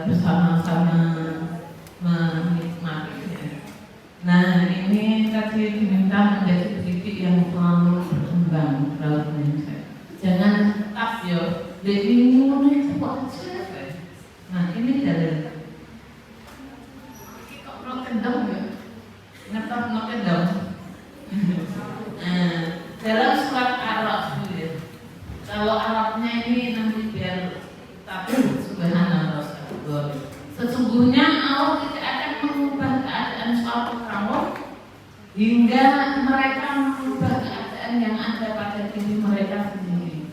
bersama-sama menikmatinya. Nah, ini tadi diminta menjadi pendidik yang selalu berkembang dalam mindset. Jangan tetap ini ngono kok aja. Nah, ini dalil. Kok lo kendang ya? Ngetop lo kendang. Nah, dalam surat Araf ya. Kalau Arabnya ini nanti biar takut subhanallah. Sesungguhnya Allah tidak akan mengubah keadaan suatu kaum hingga mereka mengubah keadaan yang ada pada diri mereka sendiri.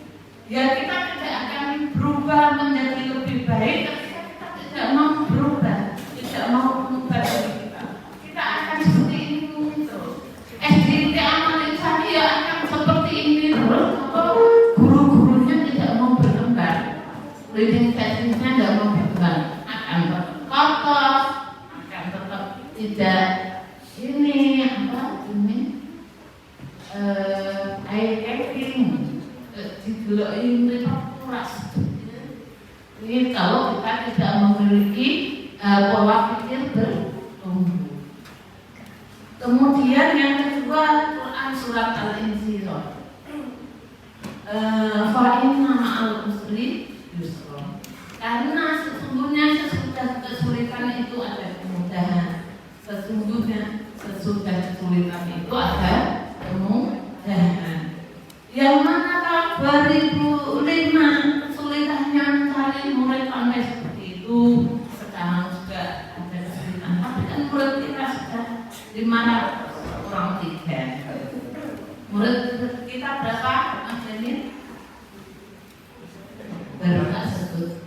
Ya, kita tidak akan berubah menjadi lebih baik ketika kita tidak mau berubah, tidak mau mengubah diri kita. Kita akan seperti ini terus. SDT amal insani ya akan seperti ini terus. Guru-gurunya tidak mau berkembang, leading sessionnya tidak mau berkembang, akan tetap kotor, akan tetap tidak ini eye catching, didelok ini kuras. Ini kalau kita tidak memiliki pola pikir bertumbuh. Kemudian yang kedua, Quran surat Al-Insyirah. Fa'inna ma'al usri yusra. Karena sesungguhnya sesudah kesulitan itu ada kemudahan. Sesungguhnya sesudah kesulitan itu ada kemudahan. Yang mana tahun 2005 kesulitannya mencari murid pandai seperti itu. Sekarang sudah ada kesulitan. Tapi kan murid kita sudah 500 orang 3. Murid kita berapa? Mas Denin? Baru tak sebut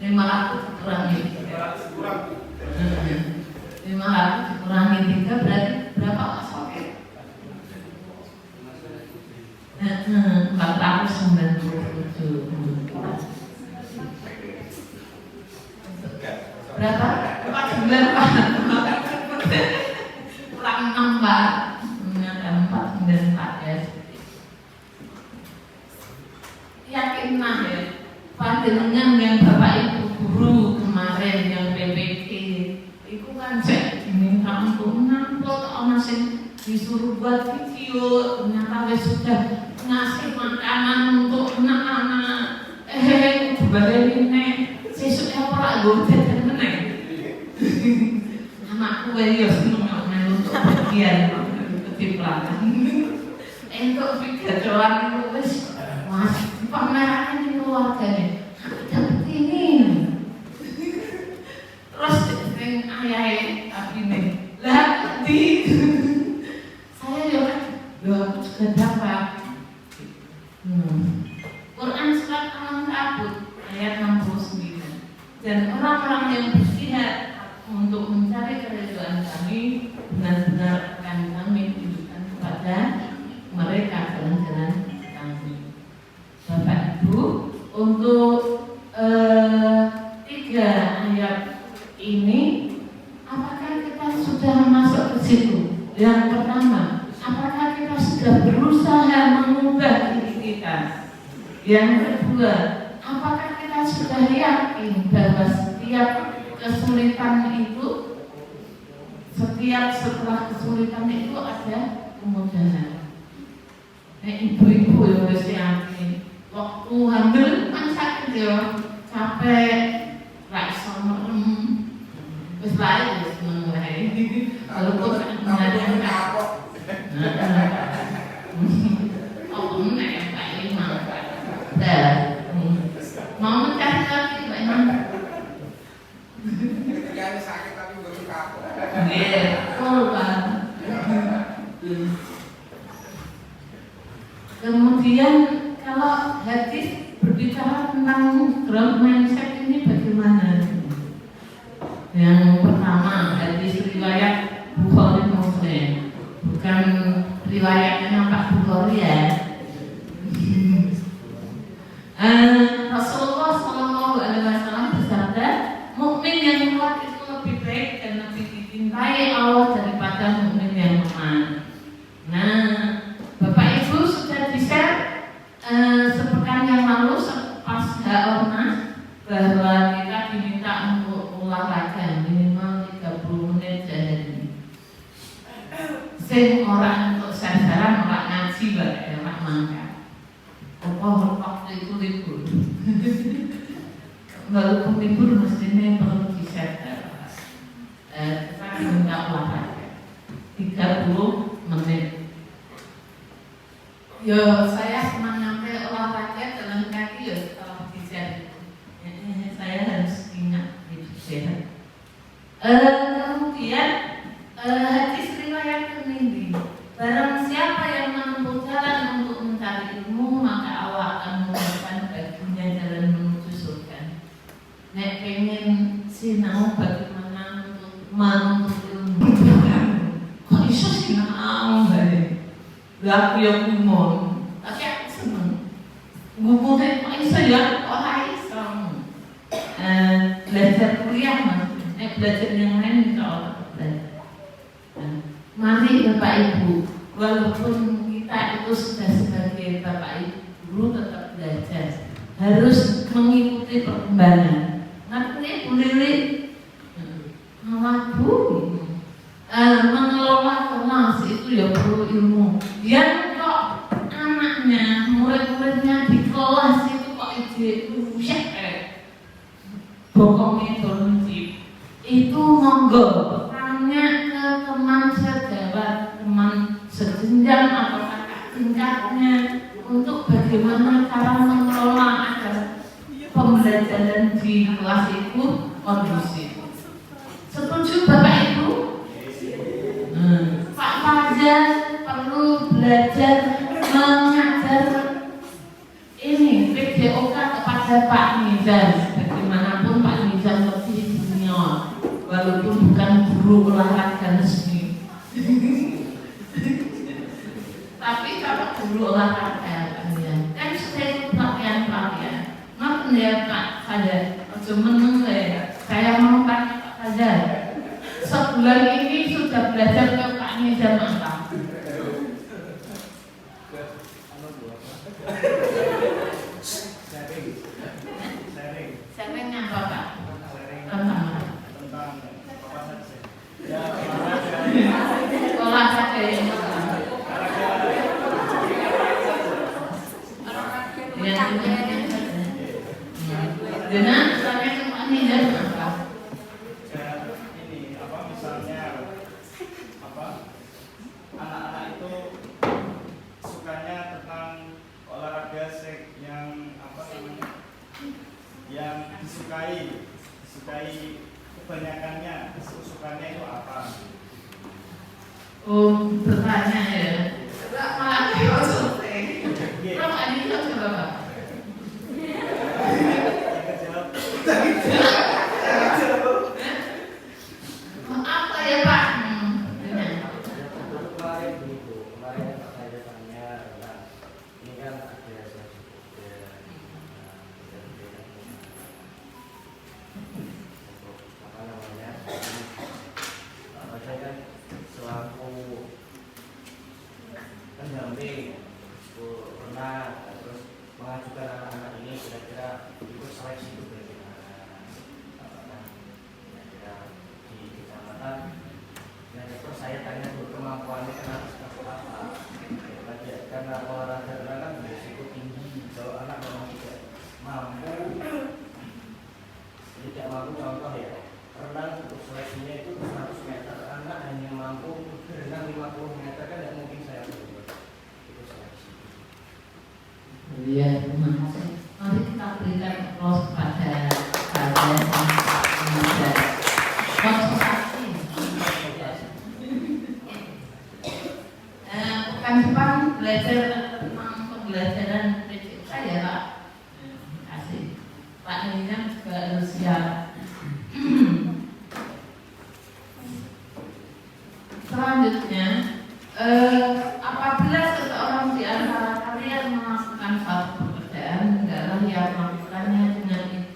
500 dikurangi 500 dikurangi 3 berarti berapa Mas Oke? 497. Berapa? 494. Kurang 6 Pak. Ternyata 494 ya. Yakinlah ya, panjenengan yang Bapak Ibu guru kemarin yang PPT itu kan diminta untuk nampol orang sing disuruh buat video, ternyata wis sudah ngasih makanan untuk anak-anak. Bagaimana sesuk ora nggo dadi meneh. Anakku ya seneng melu untuk bagian ketiplakan. Entuk pidadoan itu wis Mas pameran ini keluarganya dapat ini. Terus sing ayahe tapi nih lah di saya ya kan aku juga dapat Quran surat Al-Ankabut ayat 69. Dan orang-orang yang berjihad untuk mencari keridhaan kami benar-benar akan kami tunjukkan kepada mereka jalan-jalan kami. Bapak Ibu, untuk 3 ayat ini, apakah kita sudah masuk ke situ? Yang pertama, apakah kita sudah berusaha mengubah diri kita? Yang kedua, apakah kita sudah yakin bahwa setiap kesulitan itu, setelah kesulitan itu ada kemudahan? Ibu-ibu yang harus yakin. Waktu hamil kan sakit ya, capek, gak iso merem, wis lain wis seneng wae. Walaupun ada kapok. Oh, nek Pak Imam. Mau mencari lagi Pak Imam. Ya sakit tapi bukan kapok. Nggih, korban. Kemudian kalau hadis berbicara tentang growth mindset ini bagaimana? Yang pertama hadis riwayat Bukhari Muslim, bukan riwayatnya Pak Bukhari ya. Rasulullah SAW bersabda, mukmin yang kuat itu lebih baik dan lebih dicintai Allah daripada mukmin yang lemah. Nah, Bapak Ibu sudah di-share sepekan yang ada ormas bahwa kita diminta untuk olahraga minimal 30 menit sehari. Sing orang untuk sasaran orang ngaji bae orang mangkat. Waktu itu libur. Walaupun libur mestinya perlu disetel. Kita diminta olahraga 30 menit. Yo, saya semangatnya olahraga jalan kaki ya setelah dijar. Saya harus ingat hidup sehat. Kemudian hadis riwayat ini, barang siapa yang menempuh jalan untuk mencari ilmu, maka Allah akan membukakan baginya jalan menuju surga. Nek pengen sinau bagaimana untuk menuntut ilmu, kok iso sinau bae? Lah aku ya kumon, tapi aku seneng. Ngomongnya kok iso ya, kok iso. Belajar kuliah maksudnya, belajar yang lain insya Allah belajar. Mari Bapak Ibu, walaupun kita itu sudah sebagai Bapak Ibu guru tetap belajar, harus mengikuti perkembangan. Nanti Bu Lili, Bu, mengelola kelas itu ya perlu ilmu. Yang kok anaknya, murid-muridnya di kelas itu kok ide bokongnya berhenti, itu monggo tanya ke teman sejawat, teman sejenjang atau kakak tingkatnya untuk bagaimana cara mengelola agar pembelajaran di kelas itu kondusif. Setuju Bapak Ibu? Pak Fajar perlu belajar mengajar ini PDOK kepada Pak Nizam. Bagaimanapun Pak Nizam lebih senior, walaupun bukan guru olahraga resmi. Tapi kalau guru olahraga kan sudah ikut pelatihan. Maaf ya Pak Fajar, cuma saya mau tanya Pak Fajar, sebulan ini sudah belajar ke Pak Nizam apa? Sharing apa Pak? Olahraga yang dengan saya cuma Nizam apa? Ini apa misalnya apa anak-anak itu sukanya tentang olahraga yang apa namanya yang disukai kebanyakannya kesukaannya itu apa? Oh, bertanya ya. Malah kalau survei. Kalau ini coba Pak. Apa ya Pak? Kemarin saya tanya, ini kan ada apa namanya? Saya kan selaku pendamping pernah terus mengajukan anak-anak ini kira-kira ikut seleksi itu bagaimana? Kira-kira di kecamatan. Nah, terus saya tanya dulu kemampuannya kenapa seperti apa? Karena olahraga kan berisiko tinggi. Kalau anak memang tidak mampu, contoh ya, renang untuk seleksinya itu 100 meter, anak hanya mampu berenang 50 meter kan tidak mungkin saya berbuat itu seleksi. Iya, terima kasih. Mari kita berikan aplaus kepada kalian yang konsultasi. Pekan depan belajar tentang pembelajaran PJK ya Pak. Terima kasih. Pak Nizam juga harus siap. Selanjutnya, apabila seseorang di antara kalian melakukan suatu pekerjaan, hendaklah ia melakukannya dengan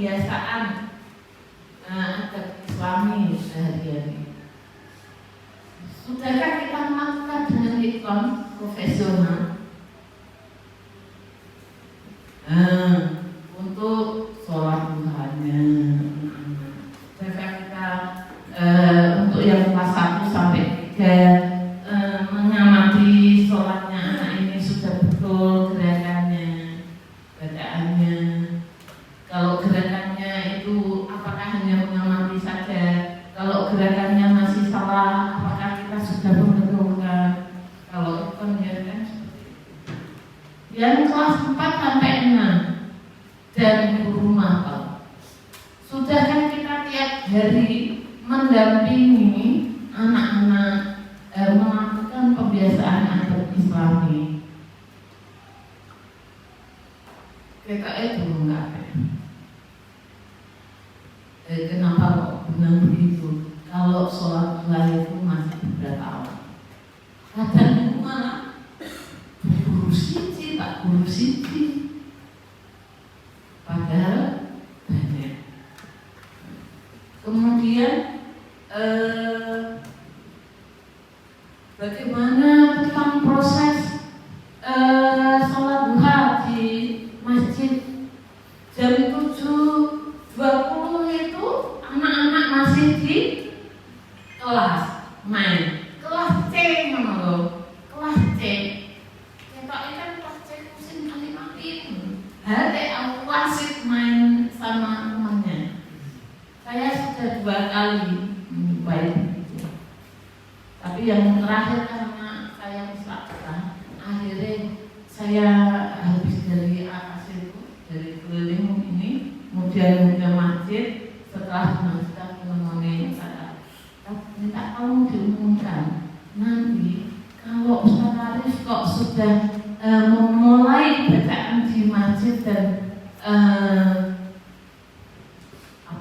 kebiasaan adat Islami sehari-hari. Sudahkah kita melakukan dengan ikon profesional? Untuk sholat duhanya, sudahkah kita untuk yang kelas 1 sampai 3 mengamati sholatnya anak ini sudah betul gerakannya, bacaannya. Kalau gerakannya itu apakah hanya mengamati saja? Kalau gerakannya masih salah, apakah kita sudah membetulkan? Kalau ikon ya kan seperti itu. Yang kelas 4 sampai 6 dan guru mapel, sudah kan kita tiap hari mendampingi anak-anak melakukan kebiasaan adat Islami. Kita itu enggak. Kenapa kok bilang begitu? Kalau sholat duha itu masih beberapa awal. Kadang malah guru siji, Pak guru siji. Padahal banyak. Kemudian bagaimana tentang proses sholat duha di masjid? Jam 7.20 itu anak-anak masih di kelas main. Kelas C mana lo? Kelas C. Kita kan kelas C musim mati. Ada aku wasit main sama temannya. Saya sudah 2 kali baik itu. Tapi yang terakhir karena saya wisata, akhirnya saya habis dari AKC itu, dari keliling ini, kemudian ke masjid. Setelah masjid menemani saya, minta tolong diumumkan nanti kalau Ustaz Arif kok sudah memulai bacaan di masjid dan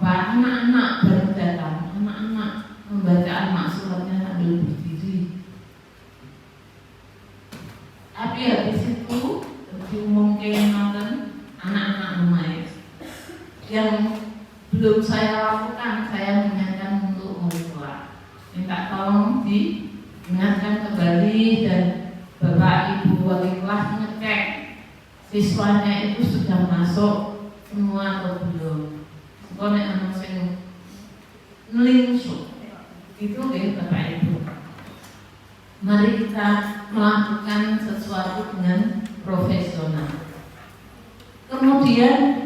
anak-anak baru datang, anak-anak membacaan maksuratnya sambil berdiri. Tapi habis itu diumumkan anak-anak lumayan. Yang belum saya lakukan, saya mengingatkan untuk orang tua. Minta tolong diingatkan kembali dan Bapak Ibu wali kelas ngecek siswanya itu sudah masuk semua atau belum. Sekolah anak sing nelingsuk itu deh Bapak Ibu. Mari kita melakukan sesuatu dengan profesional. Kemudian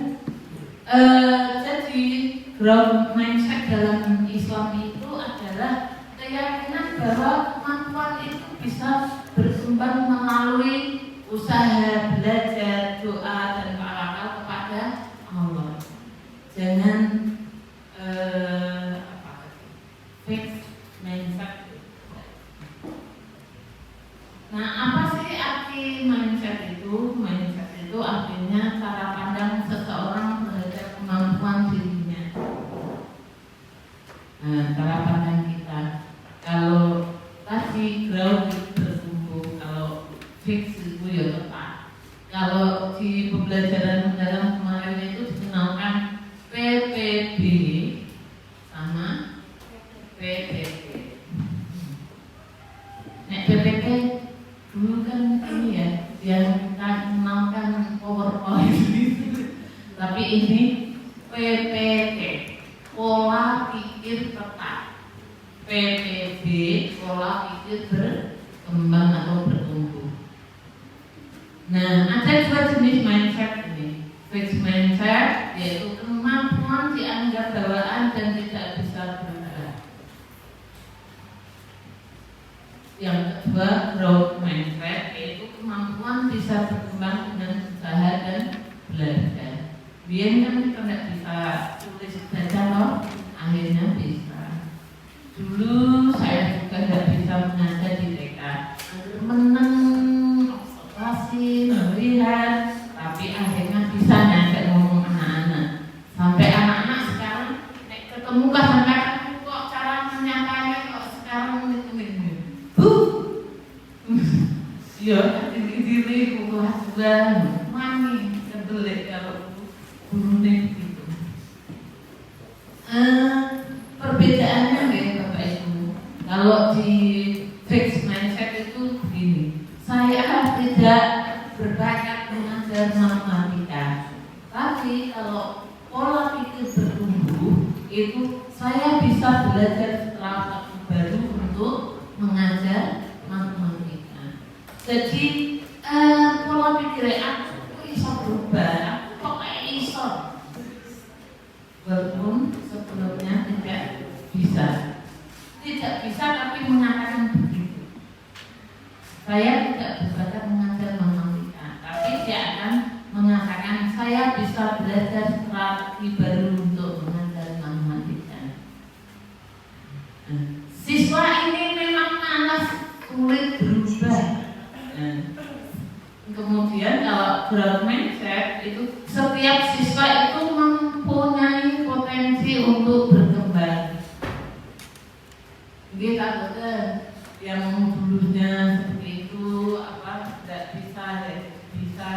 jadi ground mindset dalam Islam itu adalah keyakinan bahwa kemampuan itu bisa berkembang melalui usaha, belajar, doa dan tawakal kepada Allah. Jangan fixed mindset. Nah, apa sih arti mindset itu? Mindset itu artinya cara pandang seseorang terhadap kemampuan dirinya. Nah, cara pandang kita. Kalau tadi ground bertumbuh, kalau fix itu ya tepat. Kalau di pembelajaran mendalam kemarin itu dikenalkan PPB sama PPP. Nek PPP dulu kan ini ya, yang kita kenalkan PowerPoint. Tapi ini PPT, pola pikir tetap. PPB, pola pikir berkembang atau bertumbuh. Nah, ada 2 jenis mindset ini. Fixed mindset yaitu kemampuan dianggap bawaan dan tidak bisa bergerak. Yang kedua, growth mindset yaitu kemampuan bisa berkembang dengan usaha dan belajar. Biar kan kita tidak bisa tulis baca loh, akhirnya bisa. Dulu saya juga tidak bisa mengajar di TK, menang observasi, melihat, tapi akhirnya bisa ngajak ngomong anak-anak. Sampai anak-anak sekarang ketemu kadang-kadang kok cara menyapanya kok sekarang ini. Ya, diri kuah juga mani kebelik kalau burungnya gitu. kalau di fixed mindset itu begini, saya tidak berbakat mengajar matematika, tapi kalau pola pikir bertumbuh itu saya bisa belajar strategi baru untuk mengajar matematika. Jadi pola pikir aku bisa berubah, aku kok kayak iso, walaupun sebelumnya tidak bisa tapi mengatakan begitu. Saya tidak berbakat mengajar matematika, tapi dia akan mengatakan saya bisa belajar strategi baru untuk mengajar matematika. Siswa ini memang malas, sulit berubah. Kemudian kalau growth mindset itu setiap siswa itu mempunyai potensi untuk berkembang. Jadi takutnya yang dulunya seperti itu tidak bisa.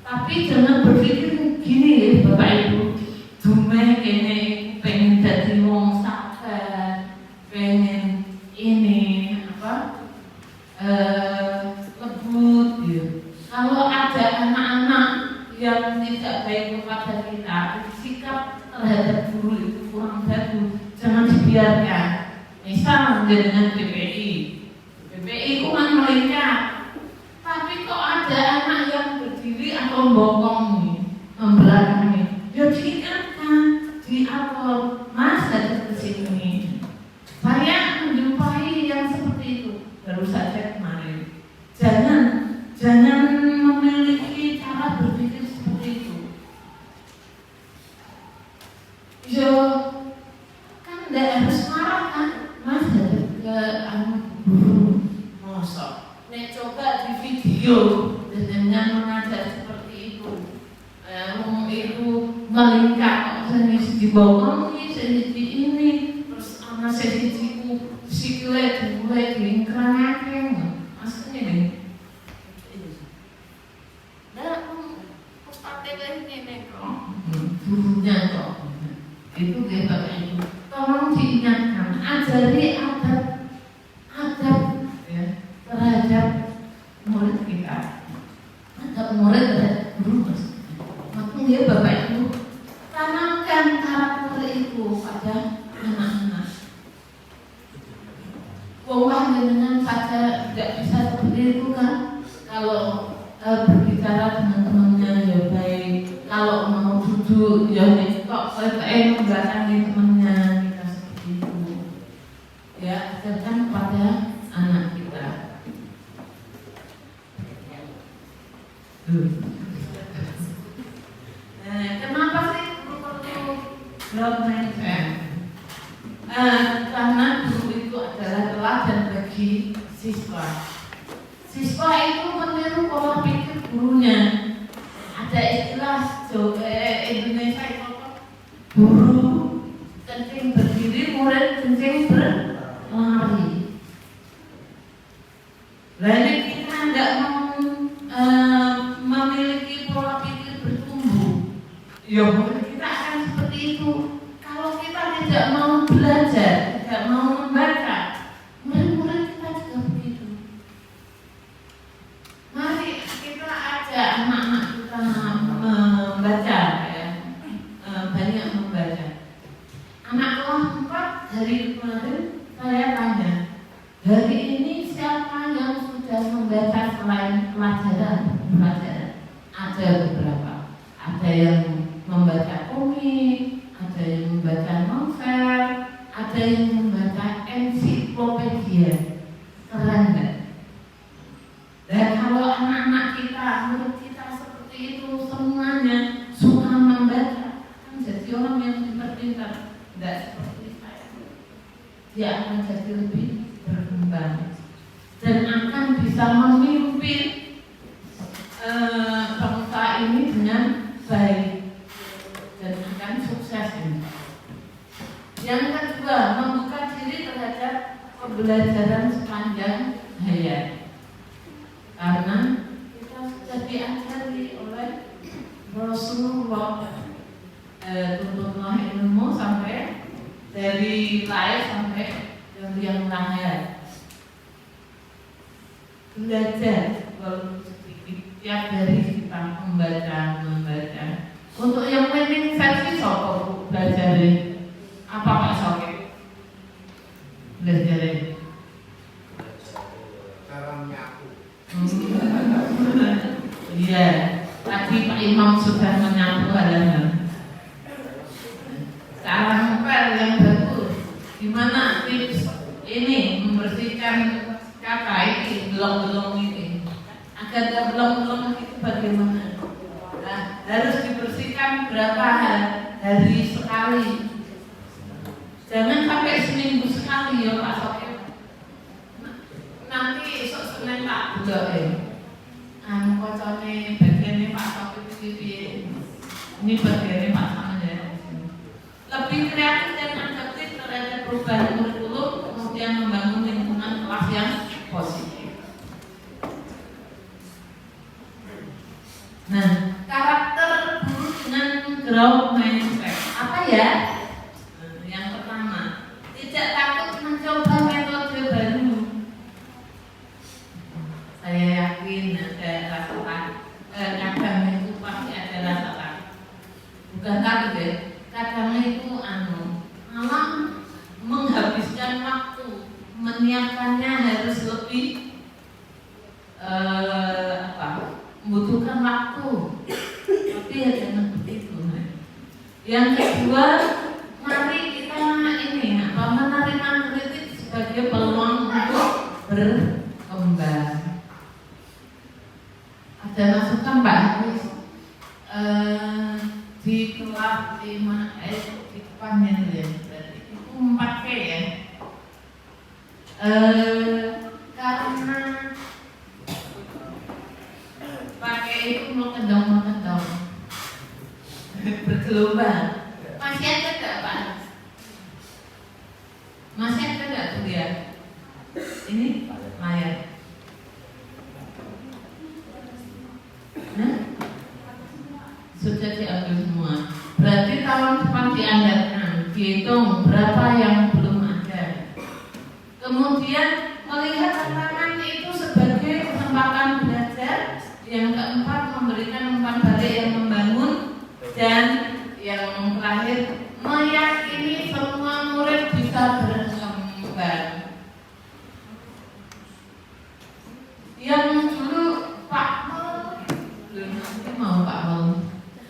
Tapi jangan berpikir gini Bapak Ibu, dumeh kene pengen jadi wong sabar, pengen ini lebut gitu. Kalau ada anak-anak yang tidak baik kepada kita, sikap terhadap guru itu kurang bagus, jangan dibiarkan. Misal dengan BPI itu kan melingkar, tapi kok ada anak yang berdiri atau bongkong membelakangi, ya diingatkan, diatur, Mas ada di sini. Saya menjumpai yang seperti itu baru saja kemarin. Jangan memiliki cara berpikir seperti itu. Yo kan tidak harus marah kan, Mas ada ke guru mosok. Nek coba di video dengan mengajar seperti itu, itu melingkar, jenis dibohongi, jenis di ini, terus anak sedikitku sikile dimulai diingkranake, maksudnya nih. Gurunya kok itu Bapak Ibu tolong diingatkan, ajari adab ya, terhadap murid kita, adab murid terhadap guru maksudnya Bapak Ibu tanamkan karakter itu pada anak-anak. Wah dengan saja tidak bisa seperti itu kan, kalau berbicara dengan temannya ya baik, kalau mau duduk ya kok membatasi temannya kita seperti itu ya, ajarkan kepada anak kita. Kenapa sih perlu growth mindset? Karena guru itu adalah teladan bagi siswa. Siswa itu meniru pola pikir gurunya. Ada istilah Indonesia itu guru kencing berdiri, murid kencing berlari. Lalu kita tidak memiliki pola pikir bertumbuh, ya murid kita akan seperti itu. Kalau kita tidak mau belajar, tidak mau membaca, murid-murid kita juga begitu. Mari kita ajak anak-anak kita membaca ya, banyak membaca. Anak kelas 4 hari kemarin saya tanya, hari ini siapa yang sudah membaca selain pelajaran? Ada beberapa. Ada yang membaca komik, ada yang membaca novel, ada yang membaca ensiklopedia. Keren nggak? Dan kalau anak-anak kita, murid kita seperti itu semuanya suka membaca, kan jadi orang yang pintar-pintar. Tidak seperti saya, dia akan jadi lebih berkembang dan akan bisa memimpin bangsa ini dengan baik dan akan sukses ini. Yang kedua, membuka diri terhadap pembelajaran sepanjang hayat, karena kita sudah diajari oleh Rasulullah, tuntunlah ilmu sampai dari lahir sampai yang lahir. belajar walaupun sedikit tiap hari kita membaca. Untuk yang penting versi sopo belajar apa Pak Soket? Belajar cara menyapu. Iya, tadi Pak Imam sudah menyapu halaman. Cara ngepel yang bagus. Gimana tips ini membersihkan kata ini, belum ini agar tidak belum itu bagaimana? Nah, harus dibersihkan berapa hari sekali? Jangan sampai seminggu sekali ya Pak Soket. Nanti esok Senin tak belok kocone bagiannya Pak Soket ini bagiannya Pak Sama ya. Lebih kreatif dan adaptif terhadap perubahan kurikulum, kemudian membangun lingkungan kelas yang positif. Nah, karakter guru dengan growth mindset apa ya? Yang pertama, tidak takut mencoba metode baru. Saya yakin ada rasa kadang itu pasti ada rasa takut. Bukan takut ya, kadang itu malah menghabiskan waktu, menyiapkannya harus lebih membutuhkan waktu. Tapi ya jangan begitu. Yang kedua, mari kita menerima kritik sebagai peluang untuk berkembang. Ada masukan Mbak Haris di kelas 5 di depannya ya, berarti itu 4P ya. Karena pakai itu mau kedong bergelombang. Masih ada nggak Pak? Masih ada nggak tuh ya? Ini layar. Nah, sudah diambil semua. Berarti tahun depan dianggarkan, dihitung berapa yang belum ada. Kemudian melihat tantangan itu sebagai kesempatan belajar. Yang keempat, memberikan umpan balik yang membangun. Dan yang terakhir, meyakini semua murid bisa berkembang. Yang dulu Pak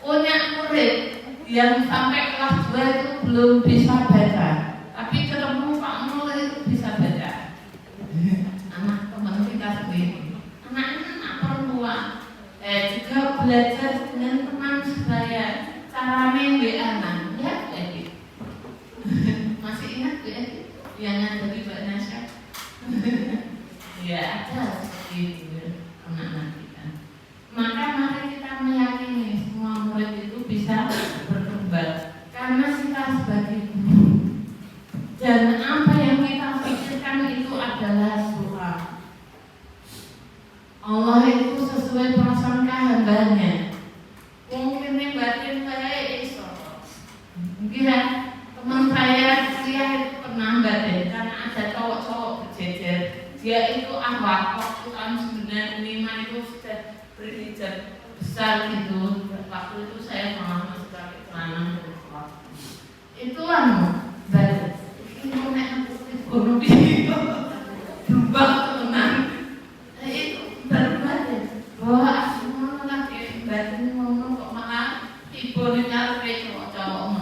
punya murid yang sampai kelas 2 itu belum bisa baca, tapi ketemu Pak Mul itu bisa baca. Anak teman kita sendiri, anak perempuan, juga belajar dengan teman sebaya, cara main anak, ya Edi. Masih ingat Bu Edi yang ada di Mbak Nasya? Ya ada seperti itu anak-anak kita. Maka mari kita meyakini semua murid itu bisa berkembang karena kita sebagai guru. Dan apa yang kita pikirkan itu adalah doa. Allah itu sesuai prasangka hambanya. Mungkin yang batin saya iso. Mungkin teman saya itu pernah batin karena ada cowok-cowok berjejer. Dia itu ahwat waktu tahun 95 itu sudah berhijab besar gitu. Waktu itu saya malah masih pakai celana itu batin. Ini mau naik gunung itu berubah tenang. Itu baru batin bahwa semua lagi batin ngomong kok malah ibu ini nyari cowok-cowok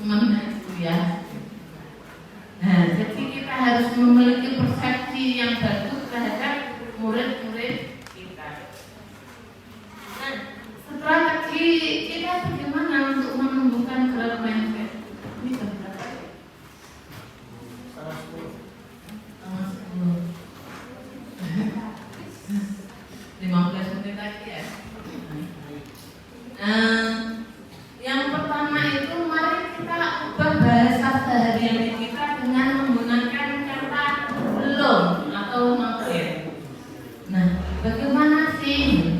temen itu ya. Nah, jadi kita harus memiliki persepsi yang bagus terhadap murid-murid kita. Nah, strategi kita bagaimana untuk menumbuhkan growth mindset? Ini berapa? Setengah 10. 15 menit lagi ya. Yang pertama itu mari kita ubah bahasa sehari-hari kita dengan menggunakan kata belum atau mungkin. Nah, bagaimana sih?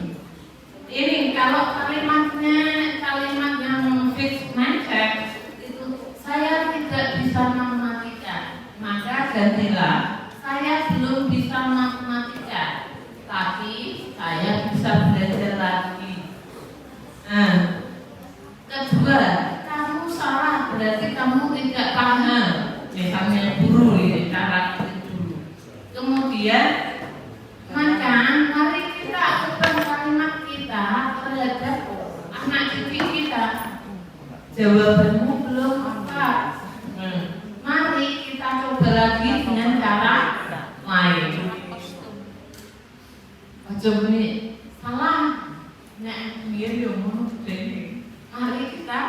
Ini kalau kalimat yang fixed mindset itu saya tidak bisa matematika, maka gantilah saya belum bisa matematika. tapi saya bisa belajar lagi. Nah, kedua, kamu salah berarti kamu tidak paham. Misalnya guru ini cara guru. Kemudian maka mari kita ubah kalimat kita terhadap anak didik kita. Jawabanmu belum apa. Mari kita coba lagi dengan cara lain. Ojo ini salah. Nek biar yo ngono dene. Mari kita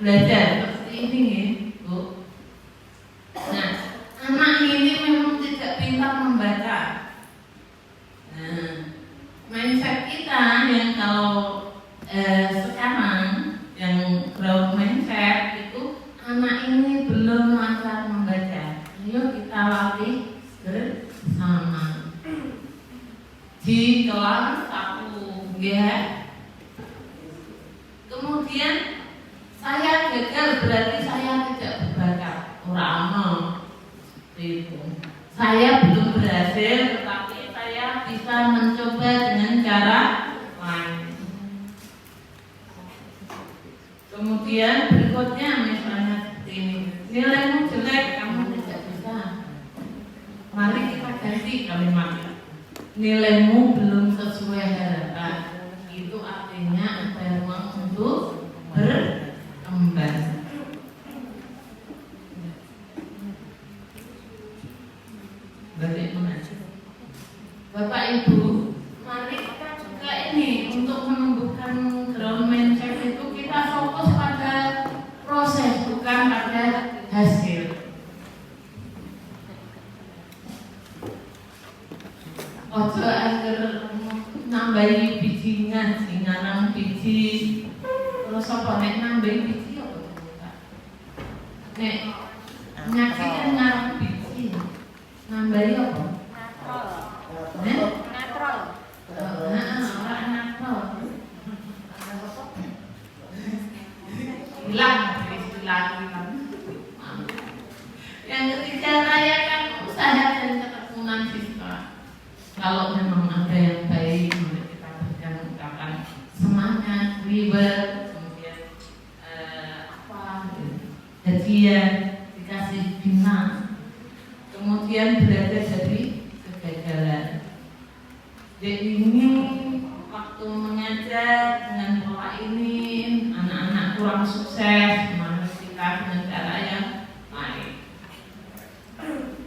belajar seperti ini ya, Bu. Nah, anak ini memang tidak pintar membaca. Nah, mindset kita yang kalau sekarang yang growth mindset itu anak ini belum lancar membaca. Ayo kita latih bersama di kelas 1 ya. Kemudian saya gagal berarti saya tidak berbakat. Orang itu. Saya belum berhasil, tetapi saya bisa mencoba dengan cara lain. Kemudian berikutnya misalnya seperti ini, nilaimu jelek, kamu tidak bisa. Mari kita ganti kalimatnya. Nilaimu belum sesuai harapan. Itu artinya ada ruang untuk berkembang. Bapak Ibu, mari kita juga ini untuk menumbuhkan growth mindset itu kita fokus pada proses bukan pada hasil. Ojo agar nambahi bijinya, nanam biji, terus apa nek nambahi biji apa? Nek nyakitin nanam biji, nambahi apa? Natural. Orang natural. Hilang. Yang ketiga, rayakan usaha dan ketekunan siswa. Kalau memang ada yang baik, mari kita berikan ungkapan semangat, reward, kemudian hadiah, dikasih bina, kemudian belajar dari kegagalan. Jadi ini waktu mengajar dengan pola ini anak-anak kurang sukses, mari kita dengan cara yang lain.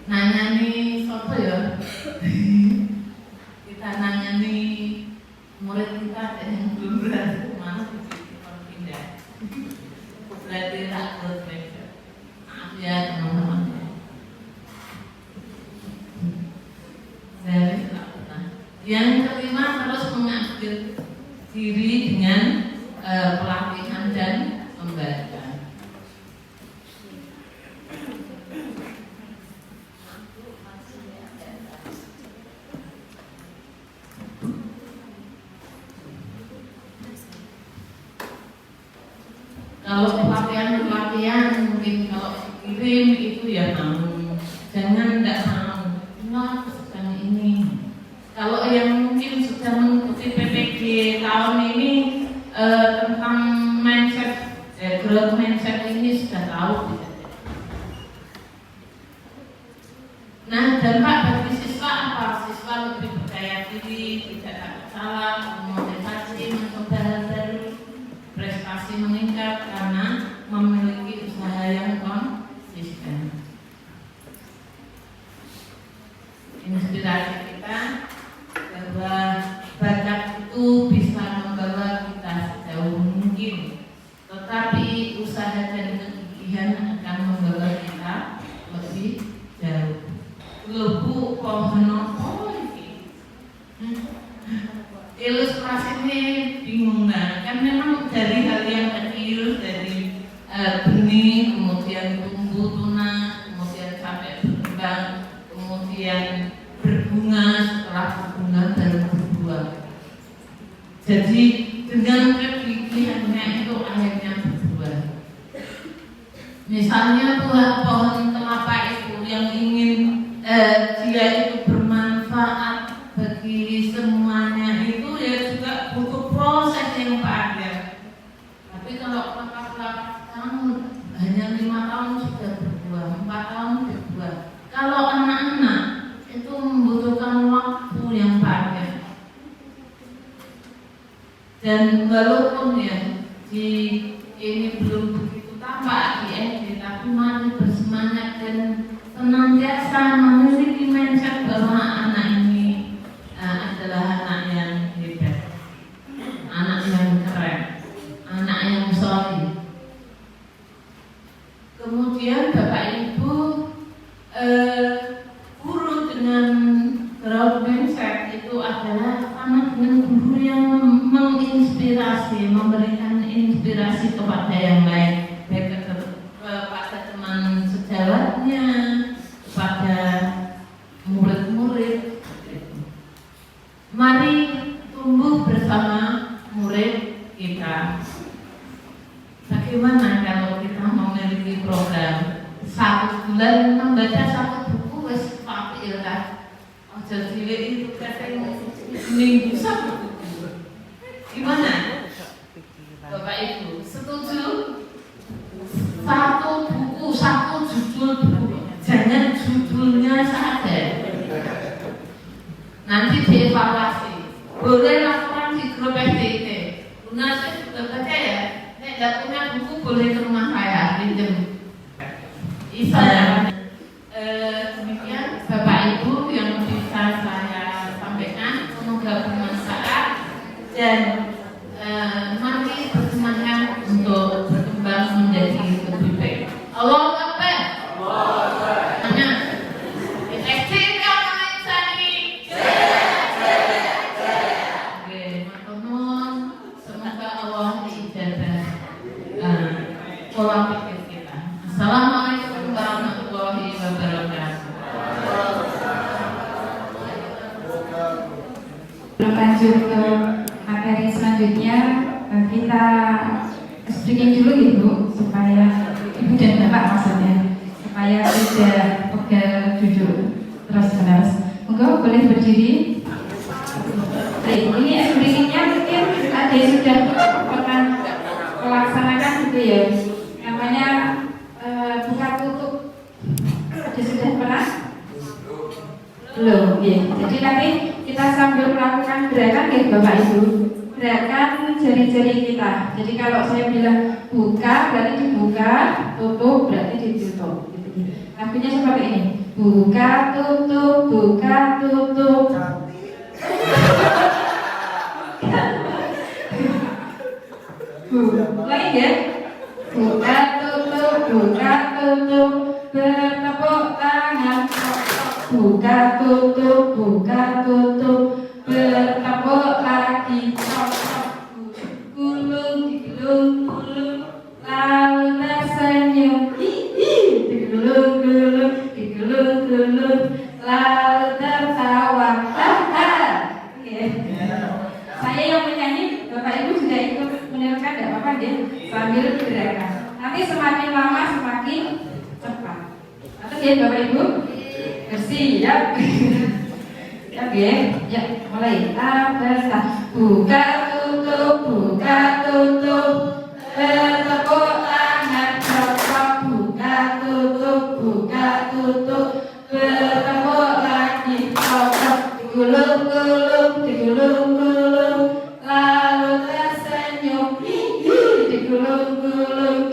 Nanya nih siapa ya? Kita nanya nih murid kita yang belum berhasil mana kita pindah. Berarti tak berbeda. Maaf ya teman-teman. Dari yang kelima terus mengambil diri dengan pelatihan dan membaca. Kalau pelatihan mungkin kalau kirim itu ya mau, jangan tidak mau. Nah, sedang ini. Kalau yang mungkin sudah mengikuti PPG tahun ini tentang mindset, growth mindset ini sudah tahu. Nah, dampak bagi siswa apa? Siswa lebih percaya diri, tidak takut salah, memotivasi, mencoba hal baru, prestasi meningkat karena memiliki usaha yang konsisten. Inspirasi kita bahwa bakat itu bisa membawa kita sejauh mungkin, tetapi usaha dan kegigihan akan membawa kita lebih jauh. Lebu pohon apa ini? Ilustrasi ini bingung nah, kan memang dari hal yang kecil, dari benih, kemudian tumbuh tunas, kemudian sampai berkembang, kemudian berbunga, setelah berbunga baru berbuah. Jadi dengan kegigihannya itu akhirnya berbuah. Misalnya buah pohon kelapa itu yang ingin dia itu bermanfaat bagi semua Dan walaupun ya di ini belum begitu tampak di SD, tapi mari bersemangat dan senantiasa memiliki mindset bahwa anak ini adalah anak yang hebat, anak yang keren, anak yang solid. Kemudian Bapak Ibu, guru dengan growth mindset itu adalah sama dengan guru yang menginspirasi, memberikan inspirasi kepada yang lain, baik kepada teman sejawatnya, kepada murid-murid. Mari tumbuh bersama murid kita. Bagaimana kalau kita memiliki program 1 bulan membaca 1 buku wis apik ya. Ojo cilik itu kadang minggu 1 buku. Gimana? Bapak Ibu, setuju? 1 buku, 1 judul buku. Jangan judulnya saja. Nanti dievaluasi. Boleh laporan di grup FTT. Luna saya sudah baca ya. Nek tidak punya buku boleh ke rumah saya pinjam. Bisa. Demikian Bapak Ibu yang bisa saya sampaikan, semoga bermanfaat dan mari bersemangat untuk berkembang menjadi lebih baik. Allahu Akbar. Hanya ekstrim yang lain tadi. Oke, matur semoga Allah ijazah pola pikir kita. Assalamualaikum warahmatullahi wabarakatuh. Lanjut ke materi selanjutnya, kita speaking dulu Ibu, supaya Ibu dan Bapak maksudnya, supaya tidak pegal duduk terus-menerus. Monggo boleh berdiri. Baik, ini speakingnya mungkin ada yang sudah pernah melaksanakan gitu ya. Namanya buka tutup. Ada sudah pernah? Belum, ya. Jadi nanti kita sambil melakukan gerakan ya Bapak Ibu, gerakan jari-jari kita. Jadi kalau saya bilang buka berarti dibuka, tutup berarti ditutup. Lagunya seperti ini. Buka tutup, buka tutup. Lagi ya. Buka tutup, bertepuk tangan. Buka tutup, bertepuk lagi. Gulung, digulung, gulung, lalu tersenyum. Digulung, gulung, digulung, gulung, lalu tertawa. Oke. Saya yang menyanyi, Bapak Ibu juga ikut mendengarkan, tidak apa-apa dia sambil gerakan. Nanti semakin lama semakin cepat. Atau ya Bapak Ibu? Bersiap. Oke, ya mulai. Abasa. Buka tutup, bertepuk tangan, buka tutup, bertepuk lagi, digulung, gulung, lalu tersenyum, digulung, gulung,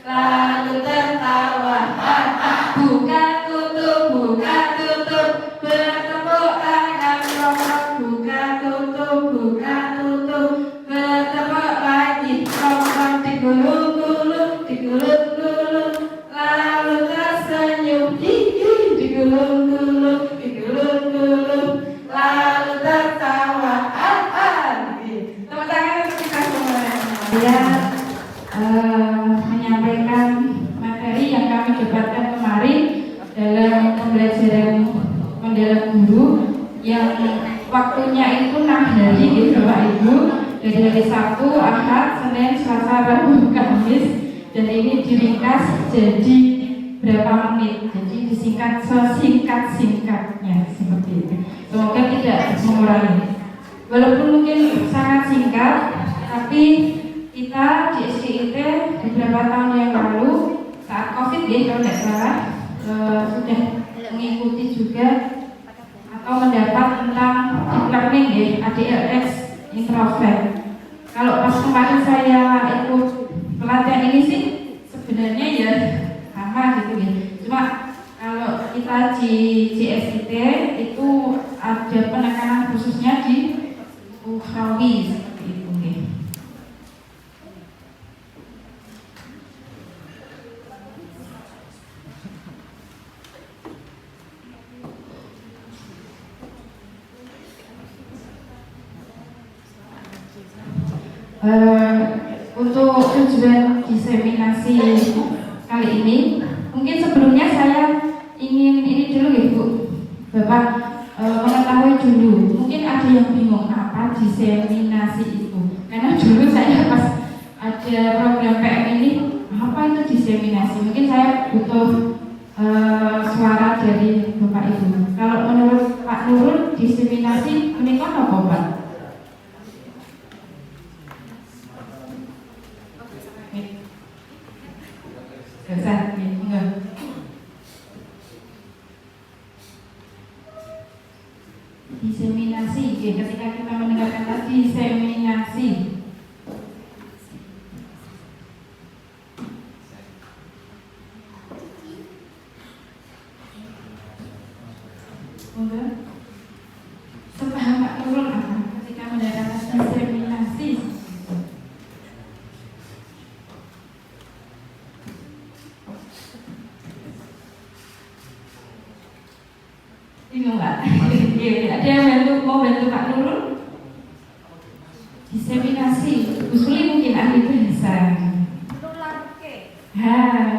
lalu tertawa. Buka tutup, bertepuk tangan, buka tutup, bertepuk lagi, digulung, lalu tersenyum, digulung, lalu tertawa. Tepuk tangan untuk kita semua. Saya menyampaikan materi yang kami dapatkan kemarin dalam pembelajaran mendalam guru yang waktunya itu 6 hari gitu Bapak Ibu, dari hari Sabtu, Ahad, Senin, Selasa, Rabu, Kamis, dan ini diringkas jadi berapa menit, jadi disingkat sesingkat-singkatnya seperti itu. Semoga tidak mengurangi. Walaupun mungkin sangat singkat, tapi kita di SDIT beberapa tahun yang lalu saat COVID ya kalau tidak salah sudah mengikuti juga atau mendapat tentang deep learning ya, ADLS introvert. Kalau pas kemarin saya ikut pelatihan ini sih sebenarnya ya sama gitu ya. Cuma kalau kita di CSIT itu ada penekanan khususnya di ukhrawi seperti itu ya. Untuk tujuan diseminasi kali ini, mungkin sebelumnya saya ingin ini dulu ya Bu, Bapak mengetahui dulu. Mungkin ada yang bingung apa diseminasi itu, karena dulu saya pas ada program PM ini, apa itu diseminasi? Mungkin saya butuh suara dari Bapak Ibu. Kalau menurut Pak Nurul, diseminasi menikah apa Pak? Diseminasi, ketika kita mendengarkan tadi diseminasi, sepaham Pak Nurul apa ketika mendengarkan diseminasi? Bingung Pak? Ada yang mau bantu Pak Nurul? Diseminasi, Bu Suli mungkin ahli bahasa.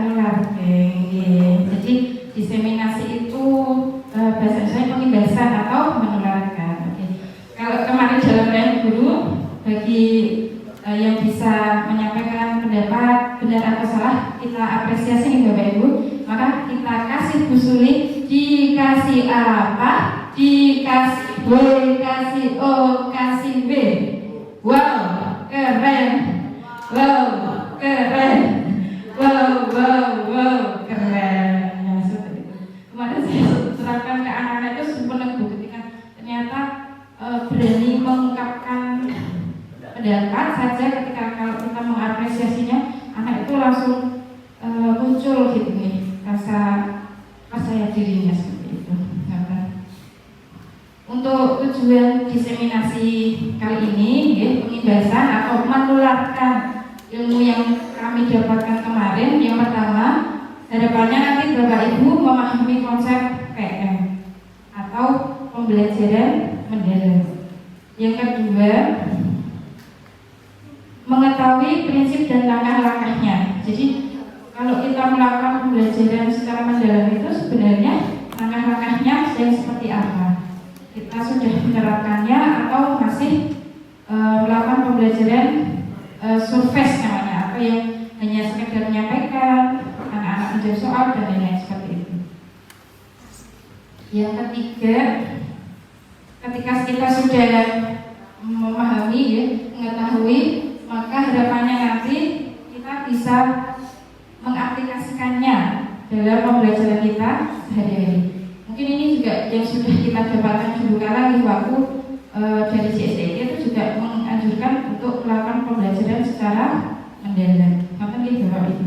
Nularke. Jadi diseminasi itu bahasa saya pengindasan atau menularkan. Kalau kemarin dalam Rayang Guru, bagi yang bisa menyampaikan pendapat benar atau salah kita apresiasi nih Bapak Ibu. Maka kita kasih Bu Suli, dikasih apa? Dikasih B, kasih O, kasih B. Wow, keren. Wow, keren. Wow, keren. Ya, seperti itu. Kemarin saya serahkan ke anak-anak itu senang Bu ketika ternyata berani mengungkapkan pendapat saja ketika kalau kita mengapresiasinya, anak itu langsung muncul gitu nih rasa percaya dirinya seperti itu. Untuk tujuan diseminasi kali ini, ya, pengindasan atau menularkan ilmu yang kami dapatkan kemarin. Yang pertama, harapannya nanti Bapak Ibu memahami konsep PM atau pembelajaran mendalam. Yang kedua, mengetahui prinsip dan langkah-langkahnya. Jadi kalau kita melakukan pembelajaran secara mendalam itu sebenarnya langkah-langkahnya yang seperti apa? Kita sudah menerapkannya atau masih melakukan pembelajaran surface namanya, apa yang hanya sekedar menyampaikan, anak-anak menjawab soal dan lain-lain seperti itu. Yang ketiga, ketika kita sudah memahami, ya, mengetahui, maka harapannya nanti kita bisa mengaplikasikannya dalam pembelajaran kita sehari-hari. Mungkin ini juga yang sudah kita dapatkan dulu kala di waktu dari CSIT itu juga menganjurkan untuk melakukan pembelajaran secara mendalam. Mungkin Bapak Ibu.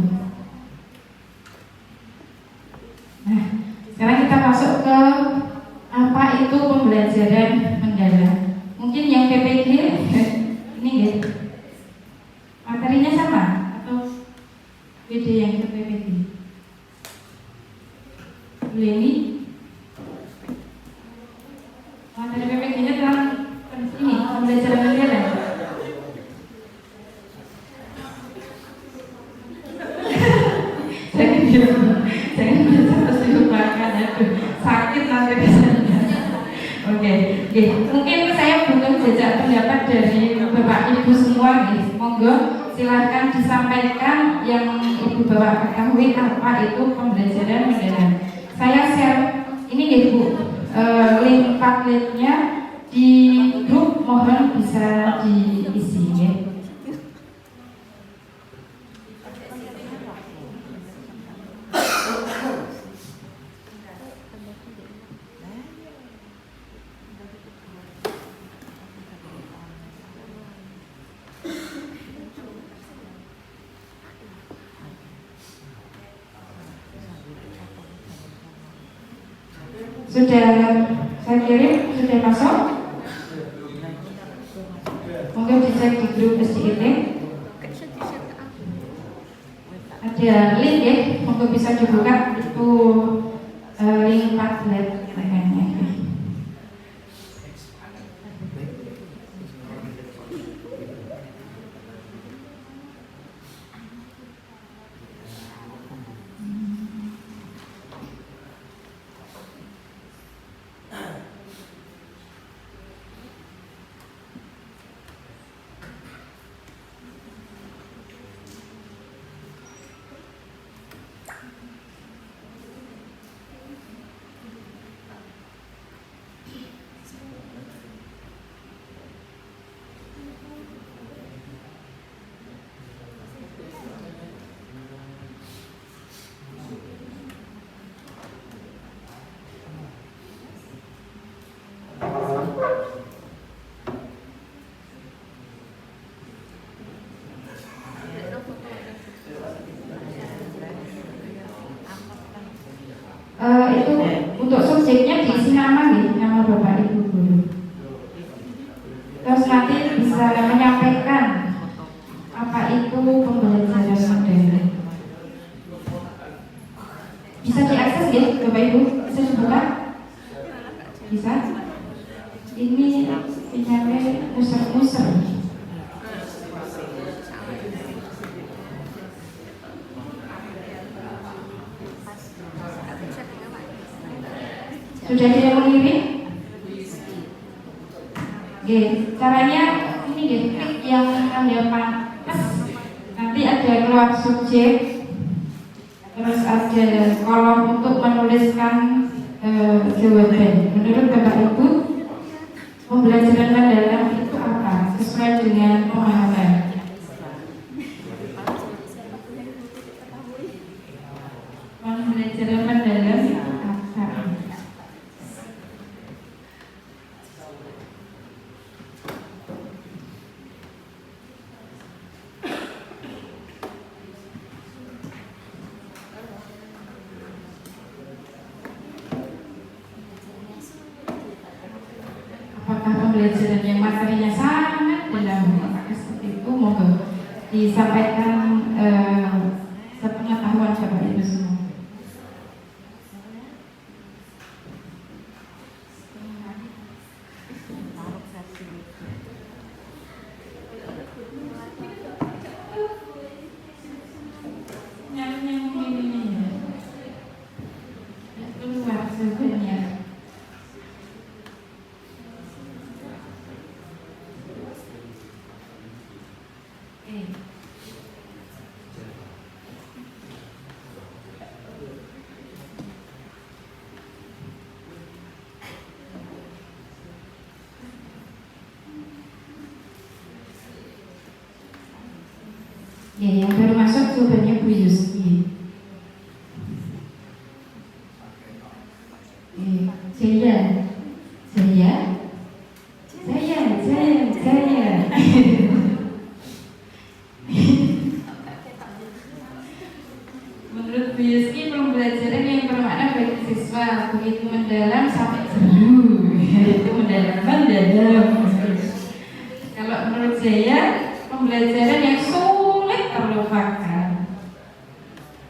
Nah, sekarang kita masuk ke apa itu pembelajaran mendalam. Mungkin yang PPG ini ya, materinya sama atau beda yang ke PPG? Ini materi PPG-nya tentang ini pembelajaran mendalam. Jangan terus dilupakan, sakit nanti rasanya. Oke. Mungkin saya butuh jejak pendapat dari Bapak Ibu semua nih. Monggo silahkan disampaikan yang Ibu Bapak ketahui apa itu pembelajaran mendalam. Saya share ini ya Bu, link Padletnya di grup, mohon bisa diisi ya. Sudah saya kirim, sudah masuk. Mungkin dicek di grup SDIT. Ada link ya, mungkin bisa dibuka itu link Padlet kayaknya. Itu untuk subjeknya diisi nama nih, nama Bapak Ibu guru. Terus nanti bisa menyampaikan apa itu pembelajaran modern. Bisa diakses ya Bapak Ibu, bisa dibuka? Bisa? Ini sinyalnya muser-muser. Sudah tidak mengirim? Oke, caranya ini klik yang Anda pantas. Nanti ada keluar subjek, terus ada kolom untuk menuliskan jawaban. Menurut Bapak Ibu, pembelajaran mendalam itu apa? Sesuai dengan pemahaman. Pembelajaran mendalam itu apa? Apakah pembelajaran yang materinya sangat dalam seperti itu, moga disampaikan sepengetahuan Bapak Ibu semua. Keluar sebenarnya. Ya, yang baru masuk jawabannya Bu Yuski. Saya. Menurut Bu Yuski, pembelajaran yang bermakna bagi siswa begitu mendalam sampai jenuh, yaitu mendalam. Kalau menurut saya, pembelajaran yang sulit terlupakan.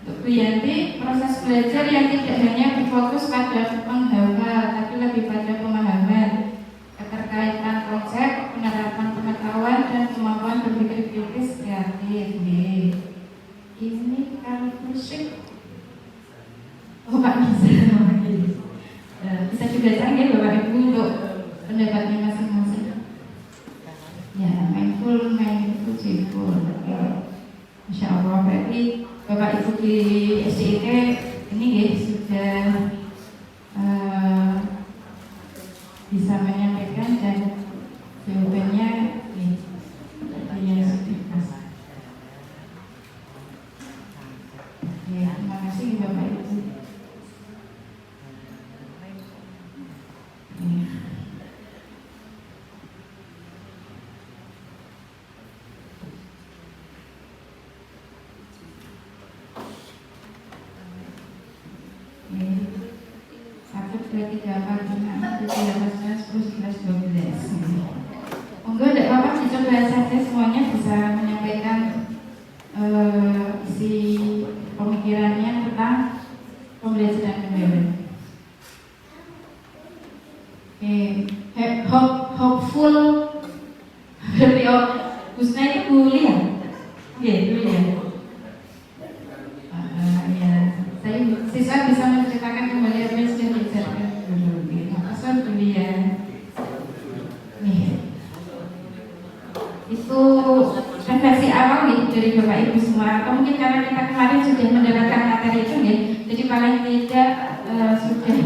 Untuk Bu Yanti, proses belajar yang tidak hanya berfokus pada menghafal, tapi lebih pada pemahaman, keterkaitan konsep, penerapan pengetahuan, dan kemampuan berpikir kritis kreatif. Ini kalau musik, Pak bisa juga canggih Bapak Ibu untuk pendapatnya masing-masing. Ya, mindful, joyful. Masya Allah, berarti Bapak Ibu di SDIT ini ya sudah bisa menyampaikan dan jawabannya sudah. Ya, terima kasih Bapak Ibu. Satu 2, 3, 4, 5, 6, 7, 8, 9, 10, 11, 12. Monggo tidak apa-apa dicoba saja semuanya bisa menyampaikan isi pemikirannya tentang pembelajaran mendalam. Hopeful beliau Husna itu kuliah, kuliah. Ya, saya siswa bisa menceritakan kembali apa yang sudah diceritakan dulu. Asal kuliah. Itu refleksi awal nih dari Bapak Ibu semua. Atau mungkin karena kita kemarin sudah mendapatkan materi itu nih, jadi paling tidak sudah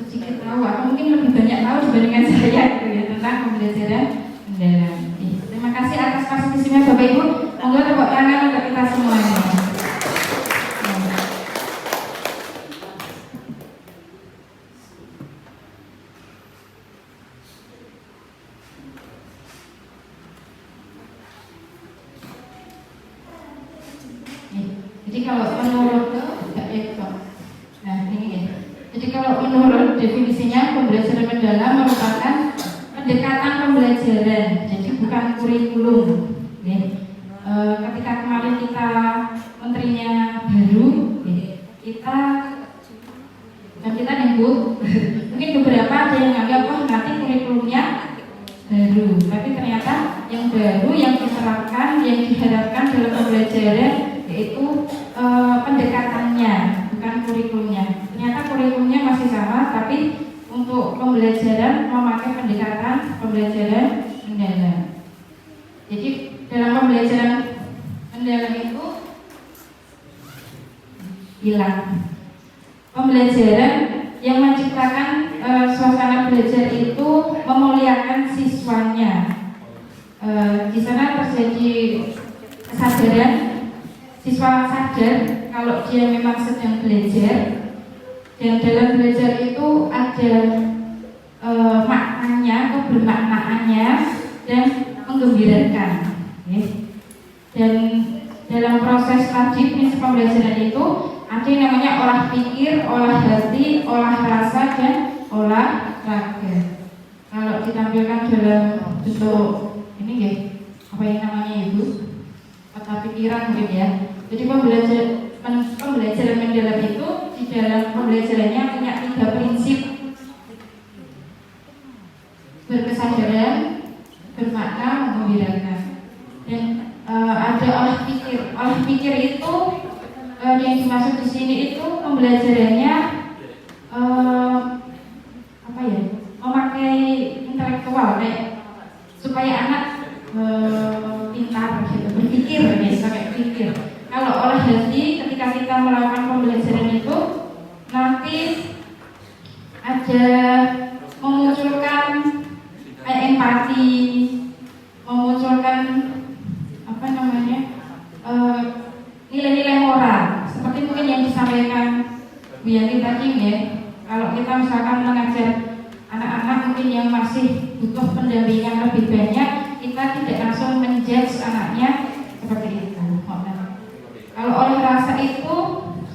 sedikit tahu atau mungkin lebih banyak tahu dibandingkan saya gitu ya, tentang pembelajaran mendalam. Terima kasih atas partisipasinya Bapak Ibu. Monggo tepuk tangan untuk kita semuanya. Jadi kalau menurut jadi kalau menurut definisinya pembelajaran mendalam merupakan pendekatan pembelajaran, jadi bukan kurikulum. Ketika kemarin kita menterinya baru, kita nyebut mungkin beberapa ada yang anggap nanti kurikulumnya baru, tapi ternyata yang baru yang diterapkan, yang diharapkan dalam pembelajaran yaitu pendekatannya, bukan kurikulumnya. Ternyata kurikulumnya masih sama, tapi untuk pembelajaran memakai pendekatan pembelajaran mendalam. Jadi dalam pembelajaran mendalam itu hilang pembelajaran yang menciptakan suasana belajar itu memuliakan siswanya. Di sana terjadi kesadaran, siswa sadar kalau dia memang sedang belajar, dan dalam belajar itu ada maknanya, kebermaknaannya, dan menggembirakan. Dan dalam proses tadi prinsip pembelajaran itu ada yang namanya olah pikir, olah hati, olah rasa, dan olah raga. Kalau ditampilkan dalam bentuk ini ya, apa yang namanya Ibu? Otak pikiran mungkin ya. Jadi pembelajaran mendalam itu di dalam pembelajarannya punya 3 prinsip: berkesadaran, bermakna, menggembirakan. Dan ada olah pikir. Olah pikir itu yang dimaksud di sini itu pembelajarannya memakai intelektual, supaya anak pintar gitu, berpikir sampai berpikir. Kalau olah hati, ketika kita melakukan pembelajaran itu nanti ada memunculkan empati, memunculkan nilai-nilai moral, seperti mungkin yang disampaikan Bu Yanti tadi ya. Kalau kita misalkan mengajar anak-anak mungkin yang masih butuh pendampingan lebih banyak, kita tidak langsung menjudge anaknya seperti itu. Kalau oleh rasa itu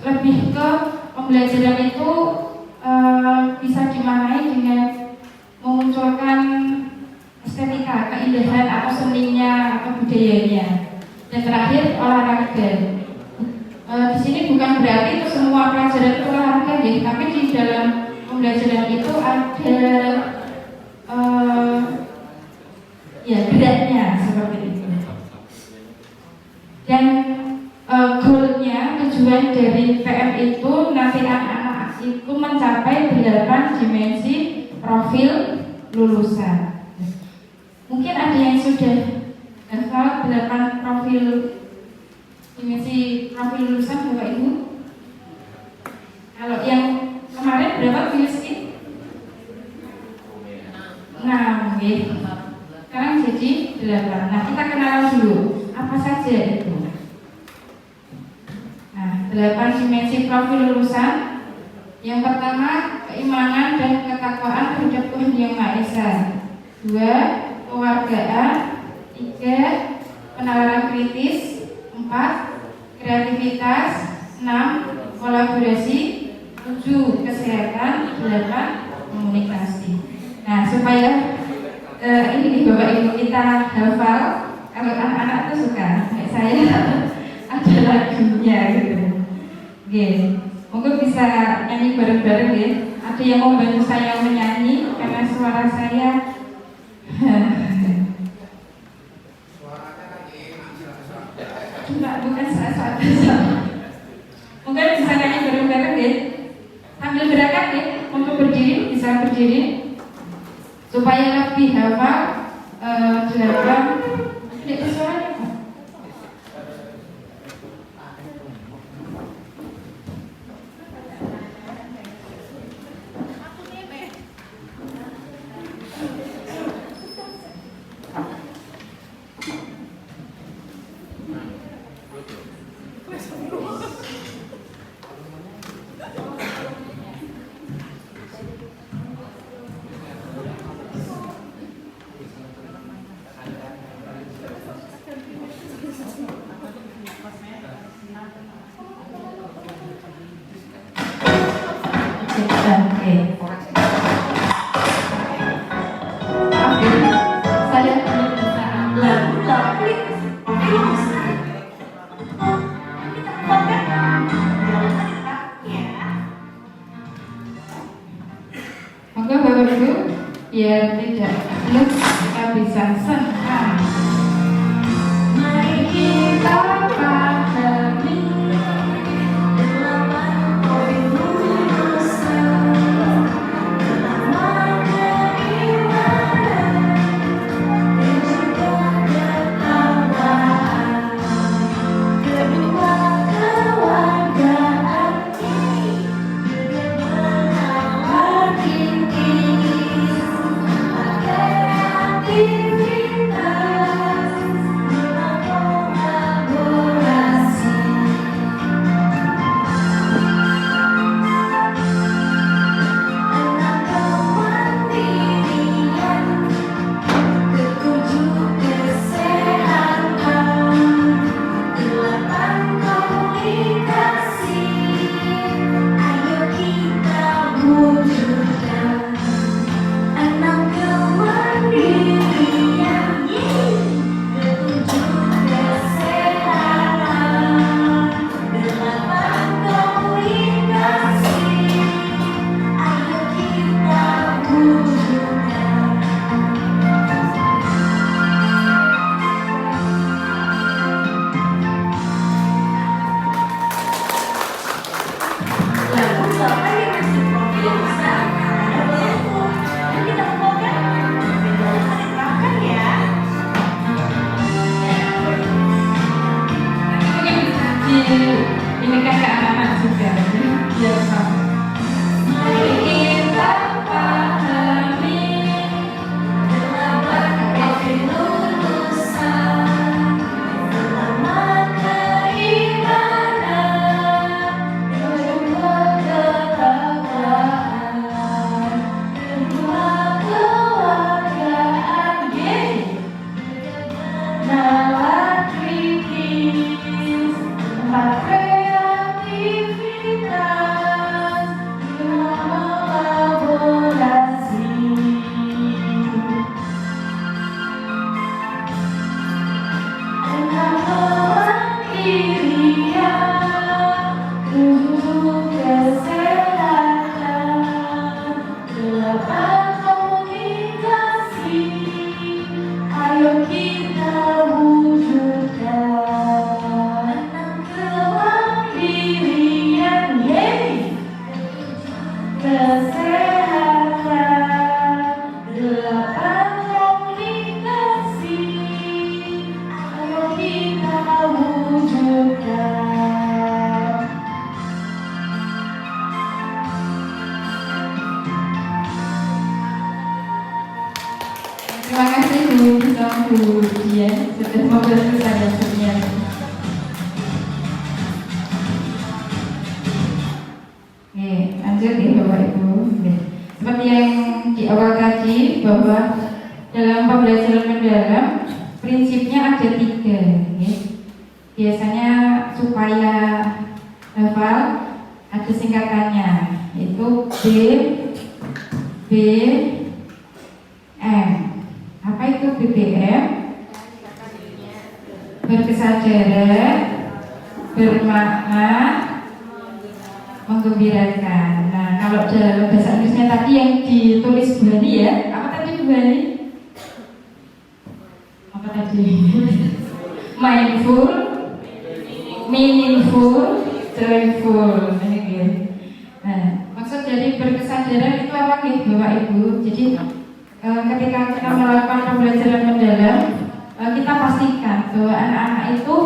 lebih ke pembelajaran itu bisa dimaknai dengan memunculkan estetika, keindahan atau seninya atau budayanya. Dan terakhir olahraga. Di sini bukan berarti itu semua pelajaran itu olahraga ya, tapi di dalam pembelajaran itu ada geraknya seperti itu. Dan goalnya, tujuan dari PM itu nanti anak-anak itu mencapai 8 dimensi profil lulusan. Mungkin ada yang sudah hafal 8 profil dimensi profil lulusan Bapak Ibu. Kalau yang kemarin berapa dimensi? 6 ya. Sekarang jadi 8. Nah, kita kenalan dulu apa saja itu. Nah, 8 dimensi profil lulusan. Yang pertama, keimanan dan ketakwaan terhadap Tuhan Yang Maha Esa. 2, kewargaan. 3, penalaran kritis. 4, kreativitas. 6, kolaborasi. 7 kesehatan, 8 komunikasi. Nah, supaya ini Bapak Ibu kita hafal, kalau anak-anak tuh suka, kayak saya ada lagunya gitu. Oke, mungkin bisa nyanyi bareng-bareng ya. Ada yang mau bantu saya menyanyi karena suara saya Suaranya kan enak. cuma bukan saat-saat mungkin bisa nyanyi bareng-bareng ya. Sambil gerakan ya, untuk berdiri bisa berdiri supaya lebih hafal 8 itu suaranya Pak. Oke. Maaf ya, saya belum bisa Monggo Bapak Ibu, biar tidak belum kita bisa senang. Mari kita pahami ini kan ke anak-anak juga, biar sama. Mari kita pahami selamat kelulusan, selamat keimanan, ilmu ketakwaan, ilmu kewargaan, nalar kritis, kreativitas, kolaborasi. Kemandirian, tujuh kesehatan, 8 komunikasi. Ayo kita wujudkan 6 kemandirian, kesehatan, 8 komunikasi. Ayo kita wujudkan. Terima kasih Bu Bisa Bu Dian sudah membantu saya bernyanyi. Oke, lanjut ya Bapak Ibu. Oke. Seperti yang di awal tadi bahwa dalam pembelajaran mendalam prinsipnya ada 3 ya. Biasanya supaya hafal ada singkatannya. yaitu BBM. Apa itu BBM? Berkesadaran, bermakna, menggembirakan. Nah, kalau dalam bahasa Inggrisnya tadi yang ditulis Bu Hani ya, apa tadi Bu Hani? Apa tadi? Mindful, meaningful, joyful. Nah, maksud dari berkesadaran itu apa nih Bapak Ibu? Jadi ketika kita melakukan pembelajaran mendalam, kita pastikan bahwa anak-anak itu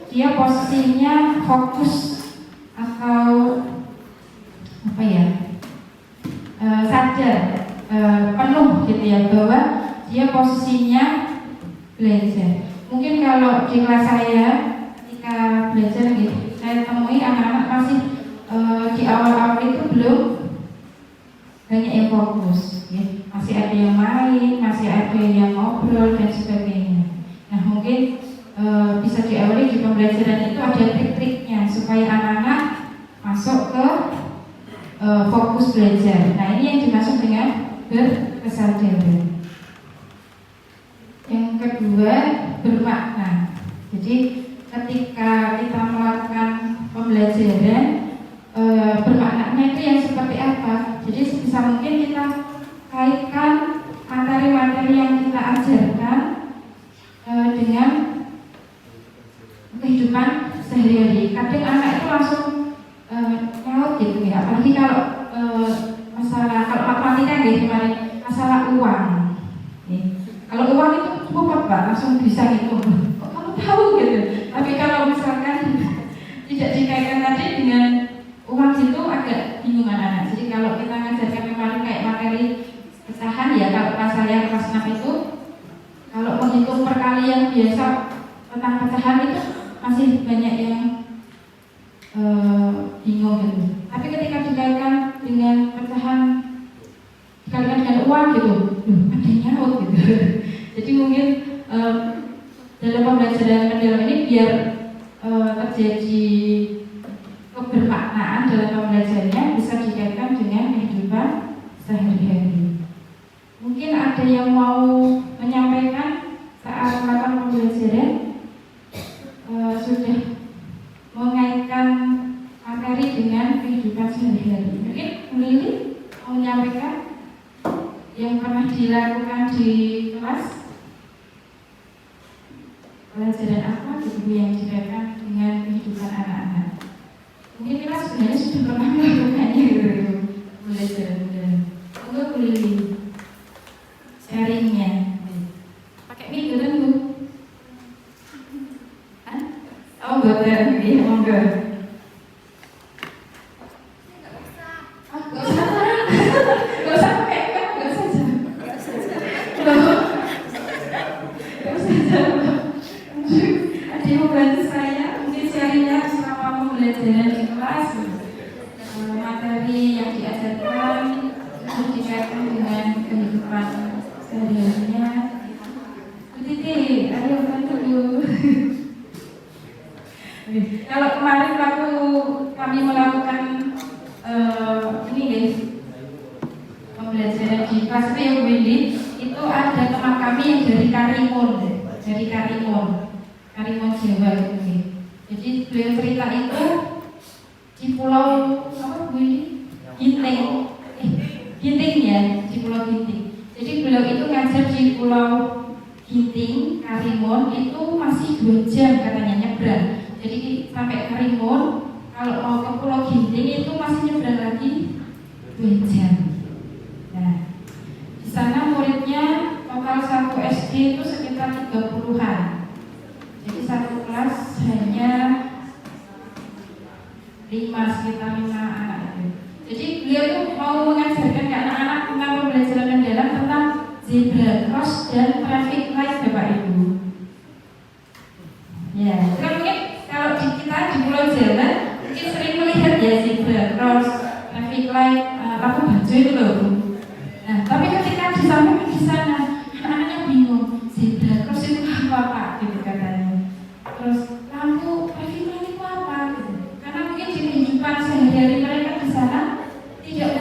dia posisinya fokus atau apa ya, sadar penuh gitu ya, bahwa dia posisinya belajar. Mungkin kalau di kelas saya ketika belajar gitu, saya temui anak-anak masih di awal-awal itu belum banyak yang fokus ya. Masih ada yang main, masih ada yang ngobrol dan sebagainya. Nah, mungkin bisa diawali di pembelajaran itu ada trik-triknya supaya anak-anak masuk ke fokus belajar. Nah, ini yang dimaksud dengan berkesadaran. Yang kedua, bermakna. Jadi ketika kita melakukan pembelajaran, bermaknanya itu yang seperti apa? Jadi sebisa mungkin kita kaitkan materi-materi yang kita ajarkan dengan kehidupan sehari-hari. Kadang anak itu langsung nyaut gitu ya, apalagi kalau kalau matematika gitu kemarin masalah uang. Kalau uang itu cukup apa? Langsung bisa gitu. Kok kamu tahu gitu? Tapi kalau misalkan tidak dikaitkan tadi dengan uang itu agak bingung anak-anak. Jadi kalau kita ngajarkan kemarin kayak materi pecahan ya, kalau kelas saya kelas 6 itu kalau menghitung perkalian biasa tentang pecahan itu masih banyak yang bingung gitu. Tapi ketika dikaitkan dengan pecahan, dikaitkan dengan uang gitu, ada nyaut gitu. Jadi mungkin dalam pembelajaran mendalam ini biar terjadi kebermaknaan dalam pembelajarannya bisa dikaitkan dengan kehidupan sehari-hari. Mungkin ada yang mau menyampaikan saat melakukan pembelajaran sudah mengaitkan materi dengan kehidupan sehari-hari. Mungkin Bu Lili mau menyampaikan yang pernah dilakukan di kelas, pelajaran apa gitu yang dikaitkan dengan kehidupan anak-anak. Mungkin kita sebenarnya sudah pernah melakukannya gitu, pelajaran. Untuk Bu Lili sharingnya pakai mic gitu Bu? Oh betul, iya monggo. Gak usah pakai mic, gak usah ada yang membantu saya mungkin sharingnya selama pembelajaran di kelas, materi yang diajarkan itu dikaitkan dengan kehidupan sehari-harinya. Bu Titi, ayo bantu dulu. Kalau kemarin waktu kami melakukan ini guys, pembelajaran di kelas itu yang Wendy, itu ada teman kami yang dari Karimun Jawa gitu. Jadi beliau cerita itu di pulau apa Bu Wendy? Ginting ya, di Pulau Ginting. Jadi beliau itu ngajar di Pulau Ginting, Karimun itu masih 2 jam katanya nyebrang. Jadi sampai Karimun, kalau mau ke Pulau Ginting itu masih nyebrang lagi 2 jam. Nah, di sana muridnya total 1 SD itu sekitar 30-an. Jadi satu kelas hanya 5 anak itu. Jadi beliau itu mau mengajarkan ke anak-anak tentang pembelajaran mendalam tentang zebra cross dan traffic light, Bapak Ibu. Ya, kan mungkin kalau kita di Pulau Jawa mungkin sering melihat ya zebra cross, traffic light, lampu hijau itu loh. Nah, tapi ketika disampaikan di sana, anak-anaknya bingung, zebra cross itu apa Pak? Gitu katanya. Terus lampu traffic light itu apa? Gitu. Karena mungkin di kehidupan sehari-hari mereka di sana tidak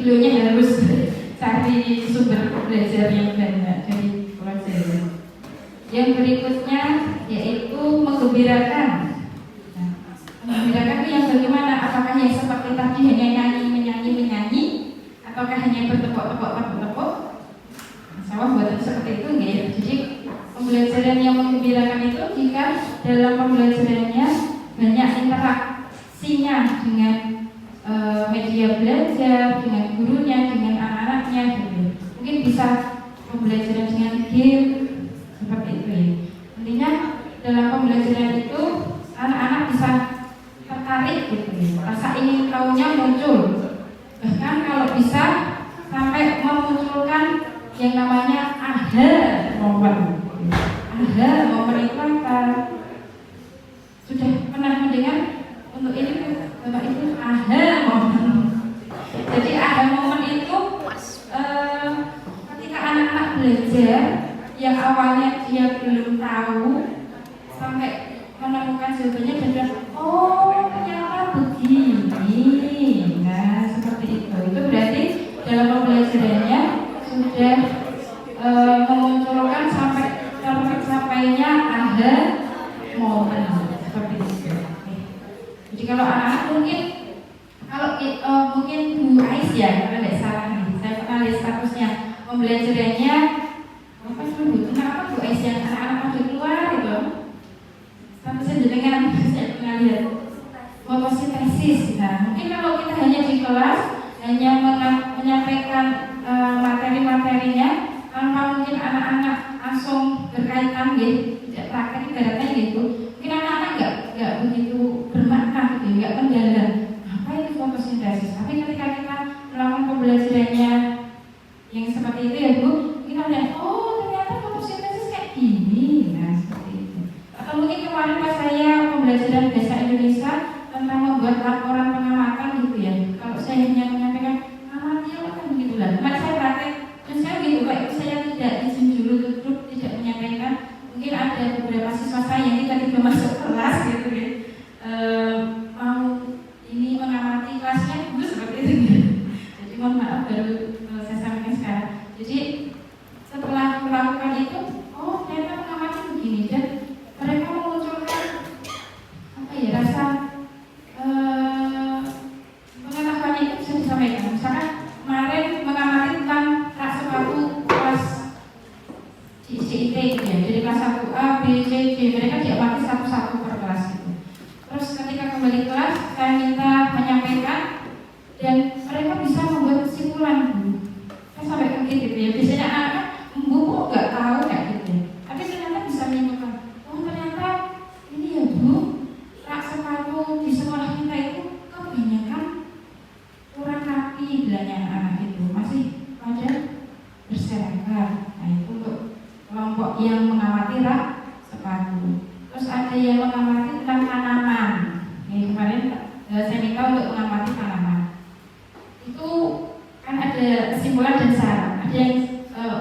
beliaunya harus cari sumber belajar yang banyak dari pelajaran. Yang berikutnya yaitu menggembirakan. Nah, menggembirakan itu yang bagaimana? Apakah yang seperti tadi hanya menyanyi, ataukah hanya bertepuk-tepuk? Sama buatan seperti itu enggak ya? Jadi pembelajaran yang menggembirakan itu jika dalam pembelajarannya banyak interaksinya dengan media belajar, dengan gurunya, dengan anak-anaknya gitu. Mungkin bisa pembelajaran dengan game seperti itu ya. Intinya dalam pembelajaran itu anak-anak bisa tertarik gitu ya. Rasa ingin tahunya muncul. Bahkan kalau bisa sampai memunculkan yang namanya aha momen. Aha momen itu apa? Sudah pernah mendengar untuk ini Bapak Ibu aha momen. Jadi aha momen itu ketika anak-anak belajar yang awalnya dia belum tahu sampai menemukan jawabannya dan bilang, oh ternyata begini. Nah seperti itu. Itu berarti dalam pembelajarannya sudah memunculkan sampai tercapainya aha momen seperti itu. Jadi kalau anak-anak mungkin Bu Ais ya, kalau tidak salah nih, saya pernah lihat statusnya pembelajarannya apa sih Bu? Kenapa Bu Ais yang anak-anak pada keluar itu? Statusnya jenengan saya pernah lihat fotosintesis. Nah mungkin kalau kita hanya di kelas hanya menyampaikan materi-materinya tanpa mungkin anak-anak langsung berkaitan gitu, tidak praktek ibaratnya gitu. Mungkin anak-anak nggak begitu bermakna gitu, nggak mendalam apa itu fotosintesis. Tapi ketika kita melakukan pembelajarannya yang seperti itu ya Bu, kita lihat oh ternyata fotosintesis kayak gini. Nah seperti itu. Atau mungkin kemarin pas saya pembelajaran bahasa Indonesia tentang membuat laporan pengamatan gitu ya. Kalau saya hanya menyampaikan amatnya kan begitulah. Kemarin saya praktek dan saya gitu Pak, saya tidak izin dulu tutup, tidak menyampaikan. Mungkin ada beberapa siswa saya yang tiba-tiba masuk kelas gitu ya, mau ini mengamati kelasnya dulu seperti itu. Jadi mohon maaf baru saya sampaikan sekarang. Jadi setelah melakukan itu, oh ternyata mengamati begini dan mereka memunculkan apa ya rasa pengetahuannya itu bisa disampaikan. Misalkan kemarin mengamati tentang rak sepatu kelas CIT gitu ya, dari kelas 1A, B, C, D, mereka diamati satu-satu per kelas gitu. Terus ketika kembali kelas, saya minta menyampaikan dan mereka bisa membuat kesimpulan Bu. Saya sampai kaget gitu ya, biasanya anak Bu kok nggak tahu kayak gitu ya. Tapi ternyata bisa menyimpulkan, oh ternyata ini ya Bu, rak sepatu di sekolah kita itu kebanyakan kurang rapi bilangnya anak itu, masih pada berserakan. Nah itu untuk kelompok yang mengamati rak sepatu. Terus ada yang mengamati tentang tanaman. Ini kemarin saya minta untuk mengamati tanaman. Itu kan ada kesimpulan dan syarat. Ada yang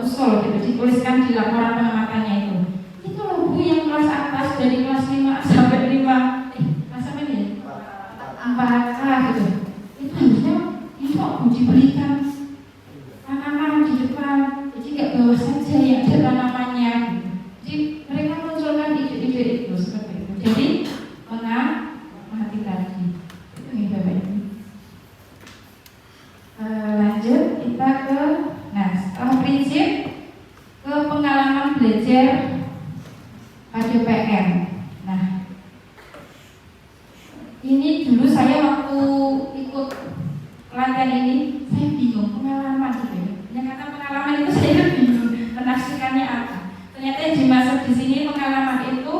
usul gitu, dituliskan di laporan pengamatannya itu. Itu loh Bu yang kelas atas dari kelas 5 sampai 5 kelas apa nih? 4A gitu. Itu harusnya itu diberikan tanaman di depan. Jadi nggak bawa saja yang ada tanamannya. Jadi mereka munculkan ide-ide itu seperti itu. Jadi mengamati lagi. Itu nih Bapak Ibu. Lanjut kita ke, nah setelah prinsip ke pengalaman belajar pada PM. Nah ini dulu saya waktu ikut pelatihan ini saya bingung pengalaman gitu ya. Yang kata pengalaman itu saya bingung menafsirkannya apa. Ternyata yang dimaksud di sini pengalaman itu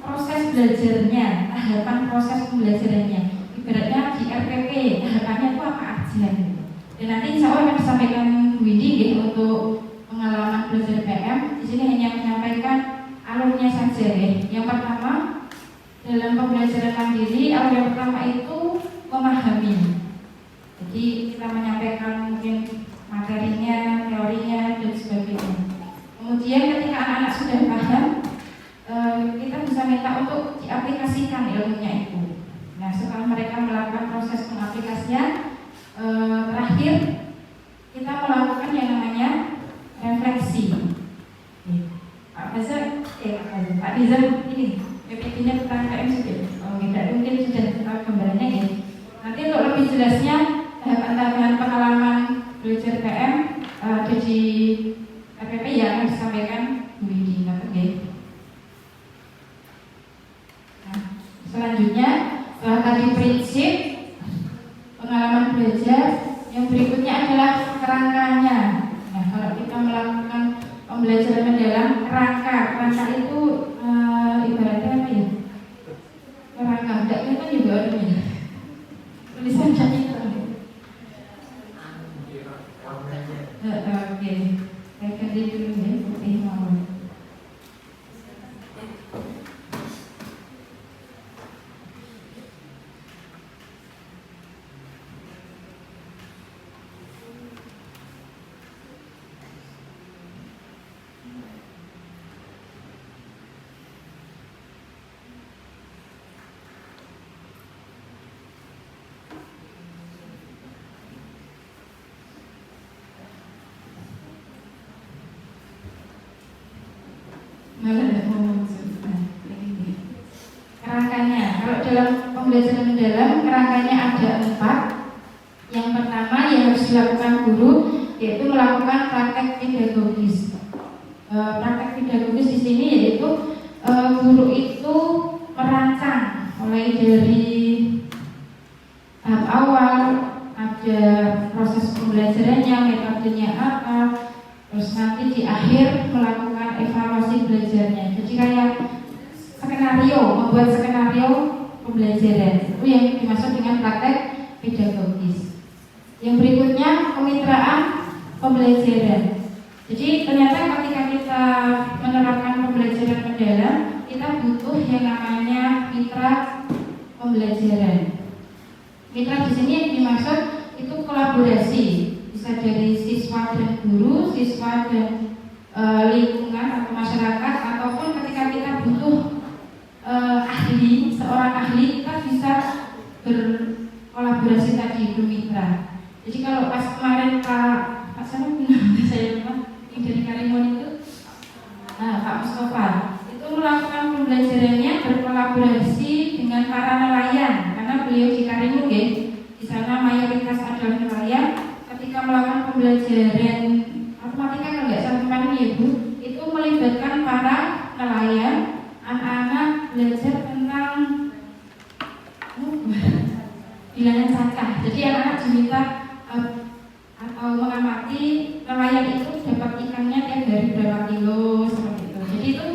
proses belajarnya, tahapan proses pembelajarannya. Ibaratnya di RPP tahapannya itu apa aja gitu. Dan nanti insya Allah akan disampaikan Bu Windy gitu, untuk pengalaman belajar PM. Di sini hanya menyampaikan alurnya saja ya. Yang pertama dalam pembelajaran mandiri, alur yang pertama itu memahami. Jadi kita menyampaikan mungkin materinya, teorinya dan sebagainya. Kemudian ketika anak-anak sudah paham, kita bisa minta untuk diaplikasikan ilmunya itu. Nah setelah mereka melakukan proses pengaplikasian, terakhir kita melakukan yang namanya refleksi. Pak Diza ini PPT-nya tentang PM sudah. Oh, tidak mungkin sudah tahu gambarannya ya. Nanti untuk lebih jelasnya tahapan pengalaman belajar PM ada di RPP ya, akan disampaikan Bu Widi. Nah, selanjutnya setelah tadi prinsip pengalaman belajar, yang berikutnya adalah kerangkanya. Nah, kalau kita melakukan pembelajaran mendalam, kerangka itu ibaratnya apa ya? Kerangka, tidak kan juga ada ya. Tulisan itu. Oke, saya ganti dulu ya, putih mawar. Kerangkanya, kalau dalam pembelajaran mendalam, kerangkanya ada 4. Yang pertama yang harus dilakukan guru yaitu melakukan praktek pedagogis. Praktek pedagogis di sini yaitu guru itu merancang mulai dari tahap awal, ada proses pembelajarannya, metodenya apa, terus nanti di akhir melakukan evaluasi belajarnya. Jadi kayak skenario, membuat skenario pembelajaran. Itu yang dimaksud dengan praktek pedagogis. Yang berikutnya kemitraan pembelajaran. Jadi ternyata ketika kita menerapkan pembelajaran mendalam, kita butuh yang namanya mitra pembelajaran. Mitra di sini yang dimaksud itu kolaborasi, bisa dari siswa dan guru, siswa dan lingkungan atau masyarakat, ataupun ketika kita butuh ahli, seorang ahli, kita bisa berkolaborasi tadi bermitra. Jadi kalau pas kemarin Pak saya yang dari Karimun itu Pak Mustafa itu melakukan pembelajarannya berkolaborasi dengan para nelayan, karena beliau di Karimun ya, di sana mayoritas adalah nelayan. Ketika melakukan pembelajaran matematika kalau nggak salah kemarin ya Bu, itu melibatkan para nelayan, anak-anak belajar tentang bilangan cacah. Jadi anak-anak diminta atau mengamati nelayan itu dapat ikannya tiap hari berapa kilo seperti itu. Jadi itu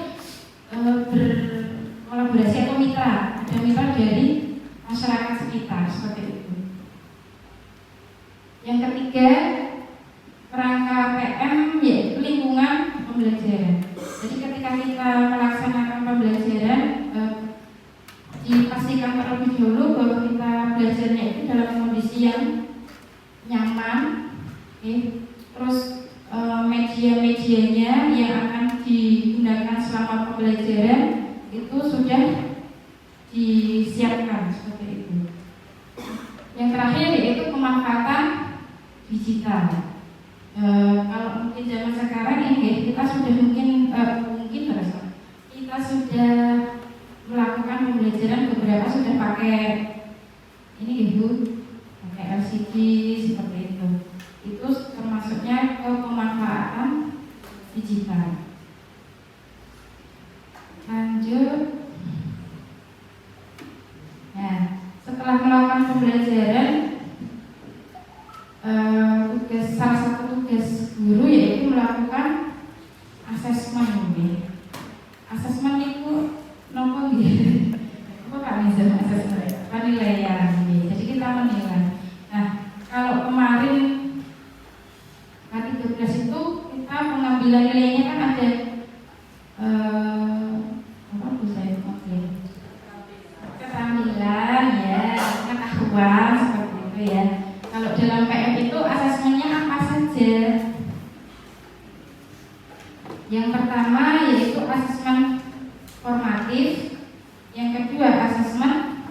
berkolaborasi atau mitra, ada mitra dari masyarakat sekitar seperti itu. Yang ketiga, kerangka PM yaitu lingkungan pembelajaran. Jadi ketika kita melaksanakan pembelajaran, dipastikan terlebih dahulu bahwa kita belajarnya itu dalam kondisi yang nyaman, terus media-medianya yang akan digunakan selama pembelajaran itu sudah disiapkan seperti itu. Yang terakhir yaitu pemanfaatan digital. Kalau mungkin zaman sekarang ini kita sudah kita sudah melakukan pembelajaran, beberapa sudah pakai ini Ibu, pakai LCD seperti itu. Itu termasuknya ke pemanfaatan digital. Lanjut. Nah, setelah melakukan pembelajaran, salah satu tugas guru yaitu melakukan asesmen. Asesmen itu nopo gitu. Apa Pak Nizam asesmen? Penilaian. Jadi kita menilai. Nah, kalau kemarin K13 itu kita pengambilan nilainya kan ada apa Bu saya panggil? Keterampilan ya, pengetahuan seperti itu ya. Kalau dalam PM itu asesmennya apa saja? Yang pertama yaitu asesmen formatif, yang kedua asesmen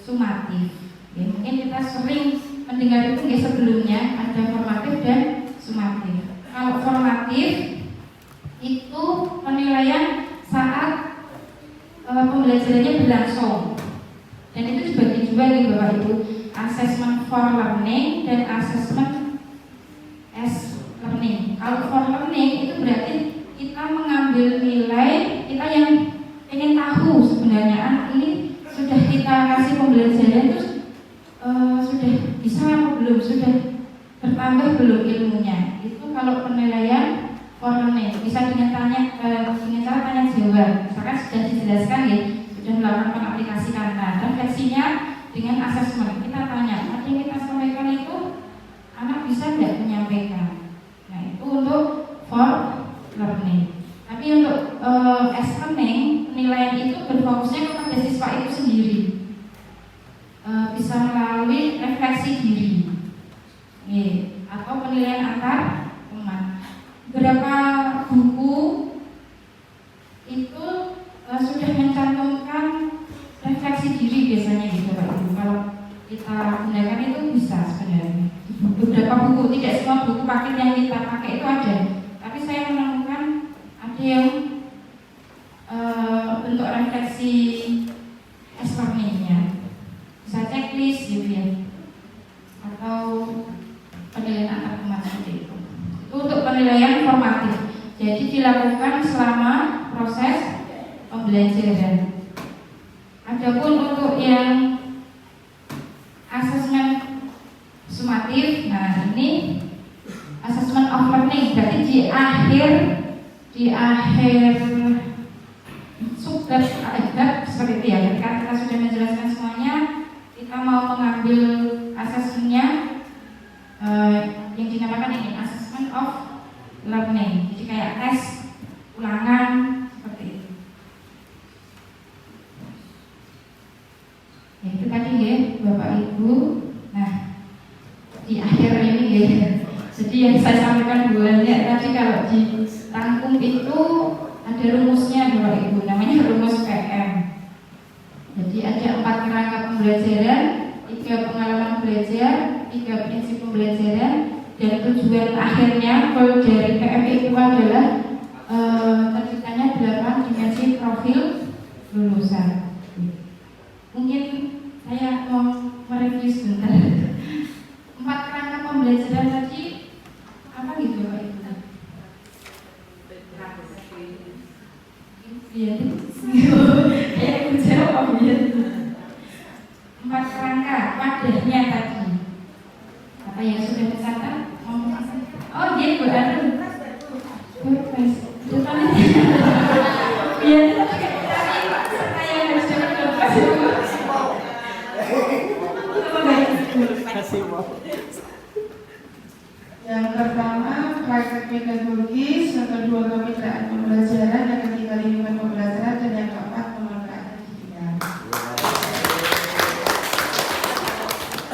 sumatif. Ya, mungkin kita sering mendengar itu sebelumnya ada formatif dan sumatif. Kalau formatif itu penilaian saat pembelajarannya berlangsung, dan itu dibagi dua nih Bapak Ibu, assessment for learning dan assessment as learning. Kalau for learning itu berarti kita mengambil nilai kita yang ingin tahu sebenarnya anak ini sudah kita kasih pembelajaran itu sudah bisa atau belum, sudah bertambah belum ilmunya. Itu kalau penilaian for learning bisa dengan cara tanya jawab. Misalkan sudah dijelaskan ya, sudah melakukan aplikasi kata, refleksinya dengan asesmen. Kita tanya, apa yang kita sampaikan itu anak bisa tidak menyampaikan. Nah itu untuk for learning. Tapi untuk as learning, penilaian itu berfokusnya kepada siswa itu sendiri, bisa melalui refleksi diri, atau penilaian antar teman. Beberapa buku itu sudah mencantumkan refleksi diri biasanya gitu Pak Ibu. Kalau kita gunakan itu bisa sebenarnya. Beberapa buku, tidak semua buku paket yang kita pakai itu ada, tapi saya menemukan ada yang bentuk refleksi as learning-nya, bisa checklist gitu ya, atau penilaian antar teman seperti itu. Itu untuk penilaian formatif. Jadi dilakukan selama proses pembelajaran. Adapun untuk yang asesmen sumatif, nah ini assessment of learning, berarti di akhir subbab seperti itu ya. Ketika kita sudah menjelaskan semuanya, kita mau mengambil asesmennya yang dinamakan ini assessment of learning. Jadi kayak tes ulangan seperti itu. Ya, itu tadi ya Bapak Ibu. Nah di akhir ini ya, jadi yang saya sampaikan banyak tadi, kalau dirangkum itu ada rumusnya Bapak Ibu, namanya rumus PM. Jadi ada 4 kerangka pembelajaran, 3 pengalaman belajar, 3 prinsip pembelajaran, dan tujuan akhirnya goal dari PM itu adalah terciptanya 8 dimensi profil lulusan. Mungkin saya mau mereview sebentar. 4 kerangka pembelajaran tadi apa gitu Pak Ibu? Iya, kayak Ibu jawab ya. 4 kerangka wadahnya tadi. Apa yang sudah dicatat? Oh iya Bu Anu. Iya, saya harus yang pertama praktek pedagogis, yang kedua kemitraan pembelajaran, yang ketiga lingkungan pembelajaran, dan yang keempat pemanfaatan digital.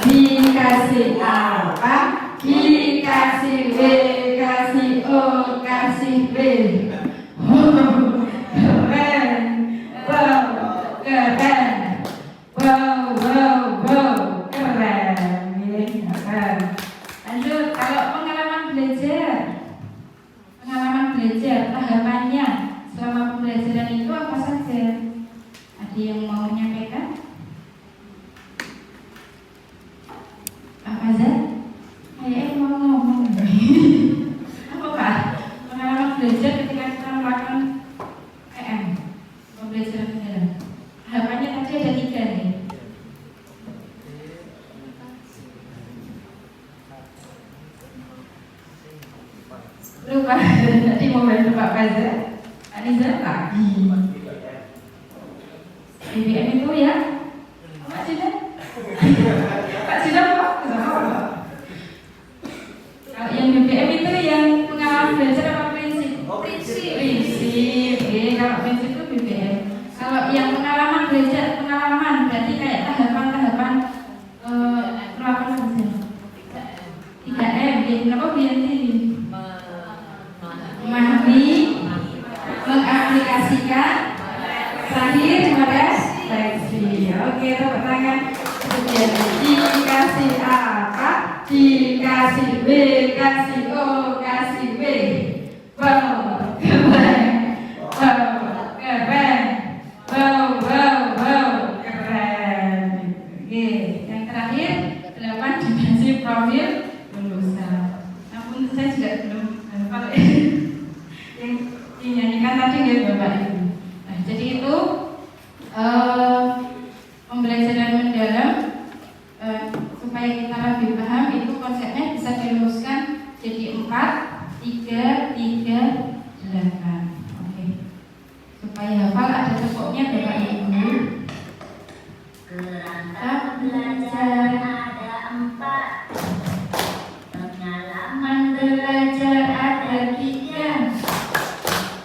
Dikasih apa? Dikasih B, kasih O, kasih B. Keren, wow, keren, wow, keren. Lanjut, kalau pengalaman belajar tahapannya selama pembelajaran itu apa saja? Ada yang mau menyampaikan? Pak Mazhar? Kayaknya mau ngomong. Apa Pak? Pengalaman belajar ketika kita melakukan PM, pembelajaran beneran. Tahapannya tadi ada 3 nih. Lupa, tadi mau bantu Pak Mazhar. Pak Nizar lagi. BBM itu ya? Pak Sinar? Pak Sinar apa? Kalau yang BBM itu yang pengalaman belajar apa prinsip? Prinsip. Kalau prinsip itu BBM. Kalau yang pengalaman belajar, pengalaman berarti kayak tahapan-tahapan melakukan belajar. 3M, kenapa BNT? Memahami, mengaplikasikan, terakhir merefleksi. Oke, tepuk tangan. Kemudian dikasih apa? Dikasih B, kasih O, Wow, keren. Wow, keren. Wow, keren. Oke, yang terakhir 8 dimensi profil lulusan. Namun saya juga belum hafal yang dinyanyikan tadi nggak Bapak Ibu. Nah, jadi itu pembelajaran mendalam supaya kita lebih paham itu konsepnya bisa dirumuskan jadi 4, 3, 3, 8. Oke. Supaya hafal ada tepuknya Bapak Ibu. Kerangka belajar ada 4, pengalaman belajar ada 3,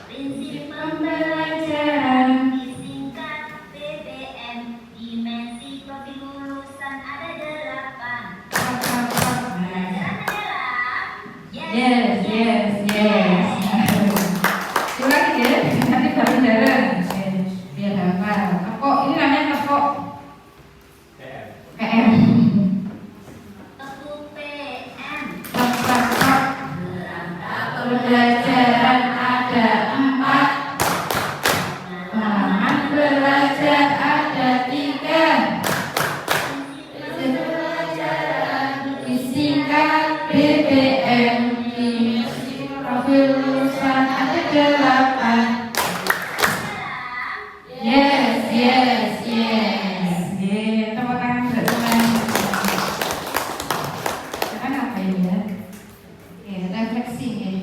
prinsip pembelajaran disingkat PPM, dimensi profil lulusan ada 8. Belajar adalah Yes. Ulangi ya, nanti bareng-bareng. Biar hafal. Tepuk, ini namanya tepuk PM. tepuk PM. Tepuk. Kerangka Pembelajaran ada 4, pengalaman belajar ada 3, disingkat BBM, dimensi profil lulusan ada 8. Yes. Tepuk tangan teman-teman. Sekarang apa ini ya? Refleksi ya.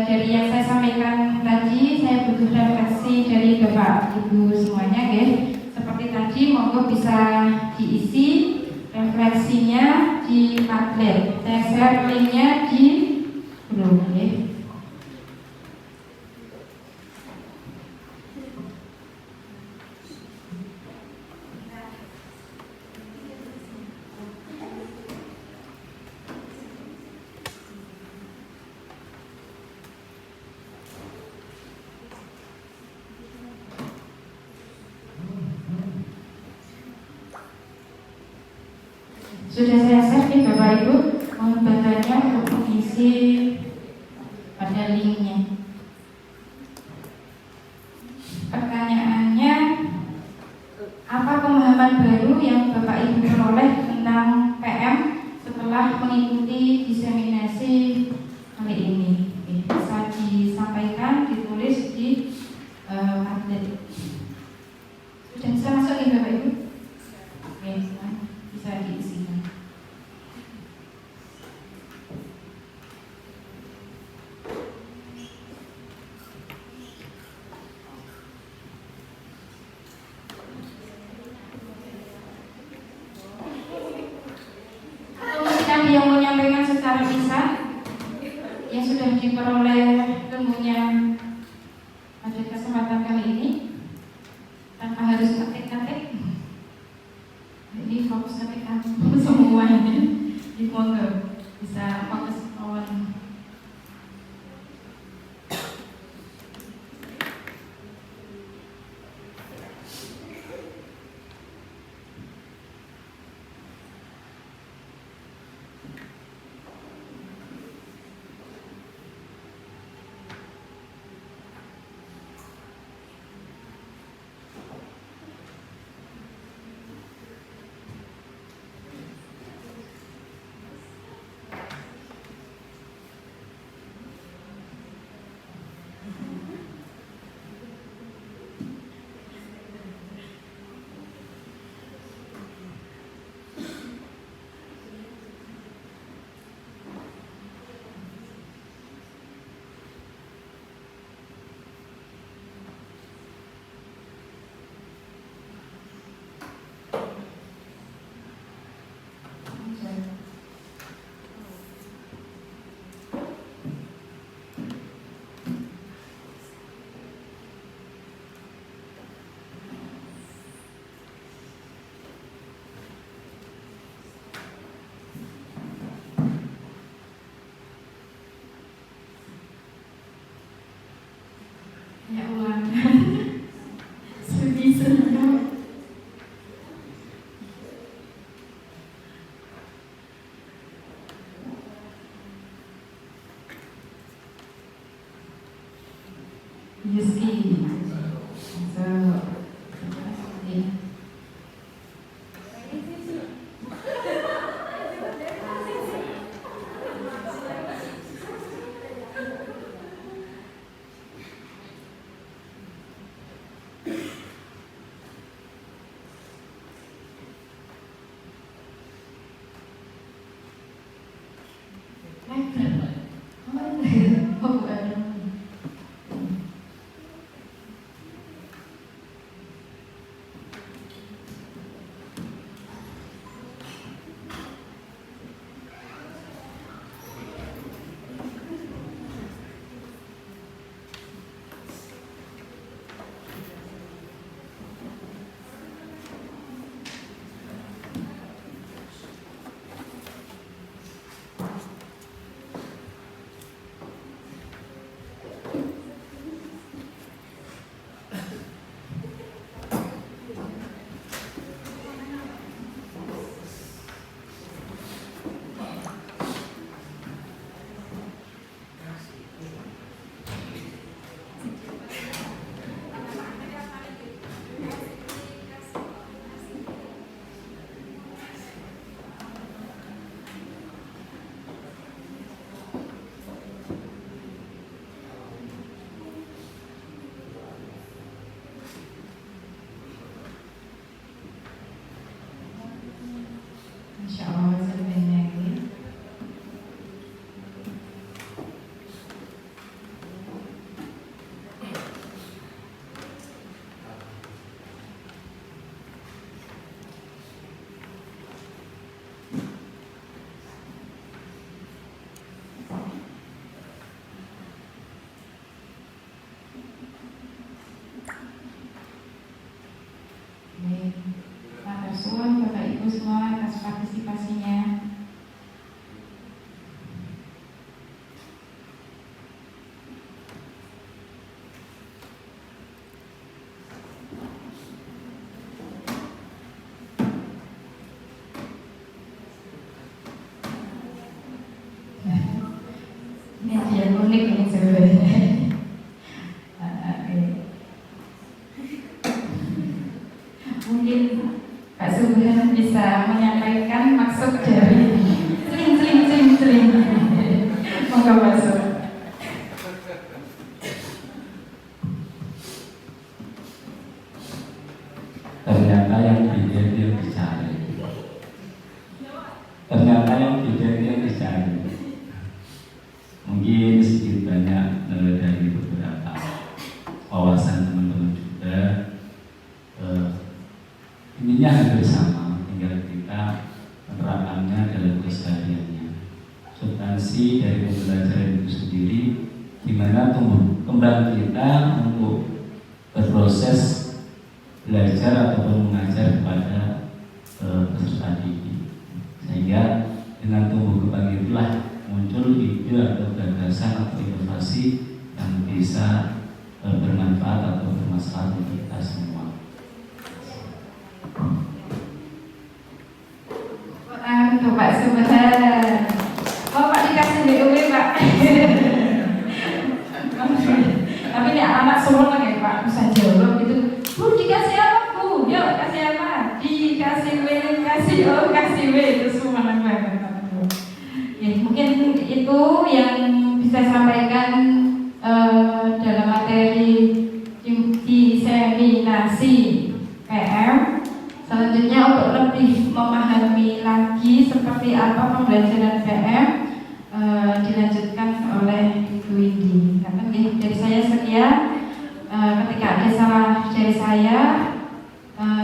Dari yang saya sampaikan tadi, saya butuh refleksi dari Bapak Ibu semuanya ya. Seperti tadi, monggo bisa diisi refleksinya di Padlet. Saya share linknya di grup ya. Sudah saya share nih Bapak Ibu, mohon bacanya untuk mengisi pada linknya. Pertanyaannya, apa pemahaman baru yang Bapak Ibu peroleh tentang PM setelah mengikuti diseminasi kali ini? Bisa disampaikan, ditulis di Padlet. Sudah bisa masuk nih Bapak Ibu? Oke, bisa diisikan. Ada yang mau menyampaikan secara lisan yang sudah diperoleh ilmunya pada kesempatan kali ini tanpa harus ketik-ketik. Ini fokus ketik semuanya di monggo bisa fokus on. Yuski. So, Masya Allah, sebenarnya. Matur suwun Bapak Ibu semua atas partisipasinya. Ini yang unik ini sebenarnya. Mungkin Pak Subhan bisa menyampaikan maksud dari seling. Monggo masuk. Ternyata yang bidan yang dicari. Ternyata yang bidan yang dicari. Mungkin sedikit banyak dari beberapa wawasan teman-teman juga. Ininya hampir sama, tinggal kita menerapkannya dalam kesehariannya. Substansi dari pembelajaran itu sendiri, gimana tumbuh kembang kita untuk berproses belajar ataupun mengajar kepada peserta didik, sehingga dengan tumbuh kembang itulah muncul ide atau gagasan atau inovasi yang bisa bermanfaat atau bermaslahat untuk kita semua. Untuk Pak Subhan. Oh Pak dikasih DUW Pak. Tapi ini anak semua lagi Pak bisa jawab gitu. Bu dikasih apa Bu? Yuk kasih apa? Dikasih W, kasih W itu semua banget. Ya, mungkin itu yang bisa sampaikan dalam materi diseminasi PM. Selanjutnya untuk lebih memahami lagi seperti apa pembelajaran PM dilanjutkan oleh Ibu Windy. Karena dari saya sekian. Ketika ada salah dari saya,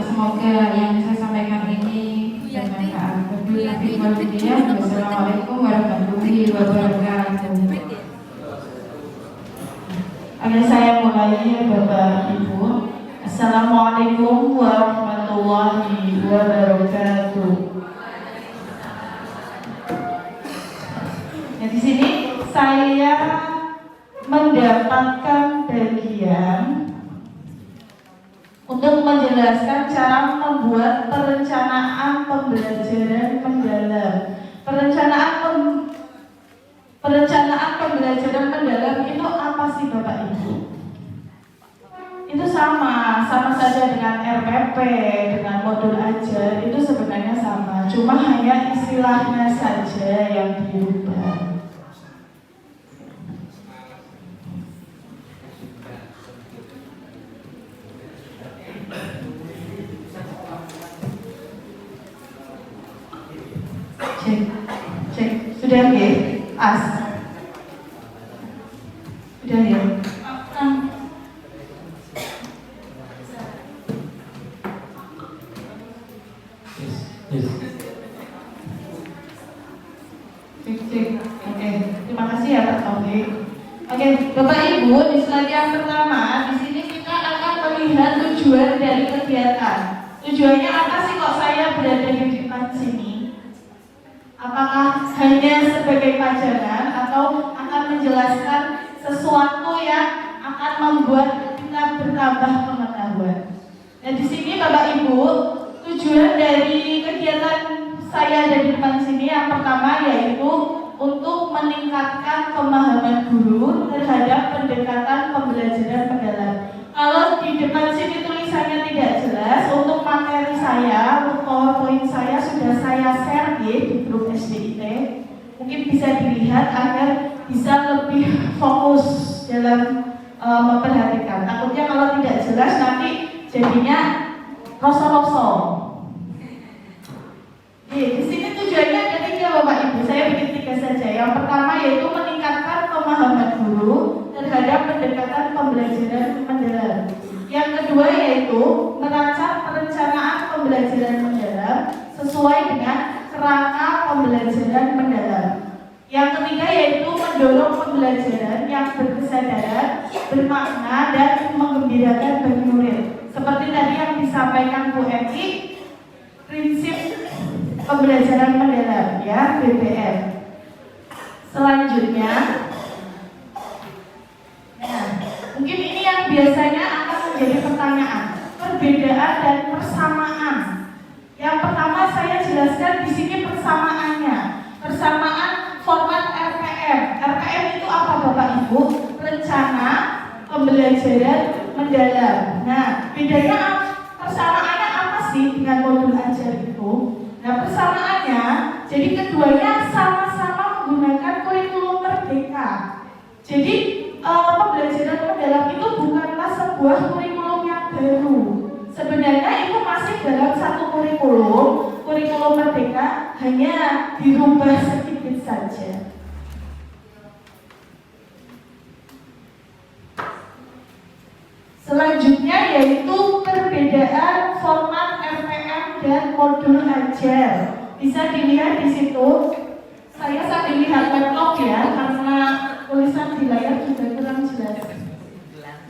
semoga yang saya sampaikan ini bermanfaat. Wassalamualaikum warahmatullahi wabarakatuh. Oke, saya mulai ya Bapak Ibu. Assalamualaikum warahmatullahi wabarakatuh. Nah, di sini saya mendapatkan bagian untuk menjelaskan cara membuat perencanaan pembelajaran mendalam. Perencanaan pembelajaran mendalam itu apa sih Bapak Ibu? itu sama saja dengan RPP, dengan modul ajar, itu sebenarnya sama, cuma hanya istilahnya saja yang diubah. Cek, sudah ya, as, sudah ya. Oke, terima kasih ya Pak Taufik. Oke, Bapak Ibu, di slide yang pertama, di sini kita akan melihat tujuan dari kegiatan. Tujuannya apa sih kok saya berada di depan sini? Apakah hanya sebagai pajangan atau akan menjelaskan sesuatu yang akan membuat kita bertambah pengetahuan? Nah, di sini Bapak Ibu, tujuan dari kegiatan saya ada di depan sini yang pertama yaitu untuk meningkatkan pemahaman guru terhadap pendekatan pembelajaran mendalam. Kalau di depan sini tulisannya tidak jelas, untuk materi saya, untuk PowerPoint saya sudah saya share di grup SDIT. Mungkin bisa dilihat agar bisa lebih fokus dalam memperhatikan. Takutnya kalau tidak jelas nanti jadinya rosol-rosol. Di sini tujuannya ada 3 Bapak Ibu, saya bikin 3 saja. Yang pertama yaitu meningkatkan pemahaman guru terhadap pendekatan pembelajaran mendalam. Yang kedua yaitu merancang perencanaan pembelajaran mendalam sesuai dengan kerangka pembelajaran mendalam. Yang ketiga yaitu mendorong pembelajaran yang berkesadaran, bermakna dan menggembirakan bagi murid. Seperti tadi yang disampaikan Bu Emi, prinsip pembelajaran mendalam ya, BPM. Selanjutnya, nah, mungkin ini yang biasanya akan menjadi pertanyaan, perbedaan dan persamaan. Yang pertama saya jelaskan di sini persamaannya. Persamaan format RPM. RPM itu apa Bapak Ibu? Rencana pembelajaran mendalam. Nah, bedanya persamaannya apa sih dengan modul ajar itu? Nah, persamaannya, jadi keduanya sama-sama menggunakan kurikulum merdeka. Jadi pembelajaran mendalam itu bukanlah sebuah kurikulum yang baru. Sebenarnya itu masih dalam satu kurikulum merdeka, hanya dirubah sedikit saja. Selanjutnya yaitu perbedaan format RPM dan modul ajar. Bisa dilihat di situ. Saya sambil lihat laptop ya, karena tulisan di layar juga kurang jelas.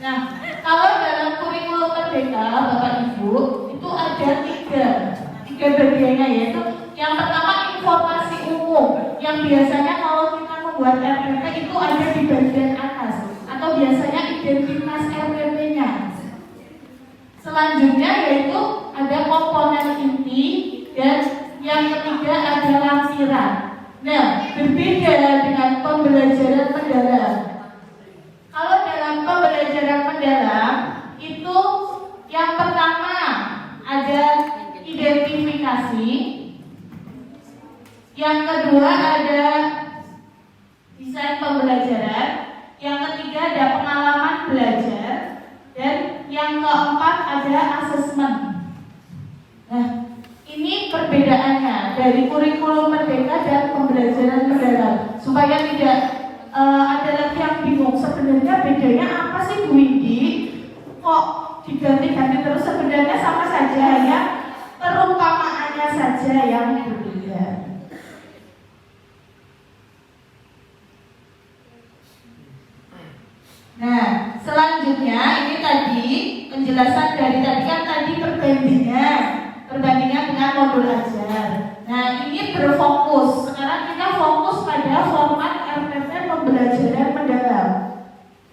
Nah, kalau dalam kurikulum merdeka, Bapak Ibu, itu ada tiga bagiannya, yaitu yang pertama informasi umum, yang biasanya kalau kita membuat RPP itu ada di bagian atas, atau biasanya identitas RPP-nya. Selanjutnya yaitu ada komponen inti dan yang ketiga ada lampiran. Nah, berbeda dengan pembelajaran mendalam. Kalau dalam pembelajaran mendalam itu yang pertama ada identifikasi, yang kedua ada desain pembelajaran, yang ketiga ada pengalaman belajar, dan yang keempat ada asesmen. Nah, ini perbedaannya dari kurikulum merdeka dan pembelajaran mendalam, supaya tidak ada lagi yang bingung sebenarnya bedanya apa sih Bu Windy, kok diganti-ganti terus. Sebenarnya sama saja, hanya perumpamaannya saja yang berbeda. Nah, selanjutnya ini tadi penjelasan dari tadi kan tadi perbandingan dengan modul ajar. Nah, ini berfokus. Sekarang kita fokus pada format RPP pembelajaran mendalam.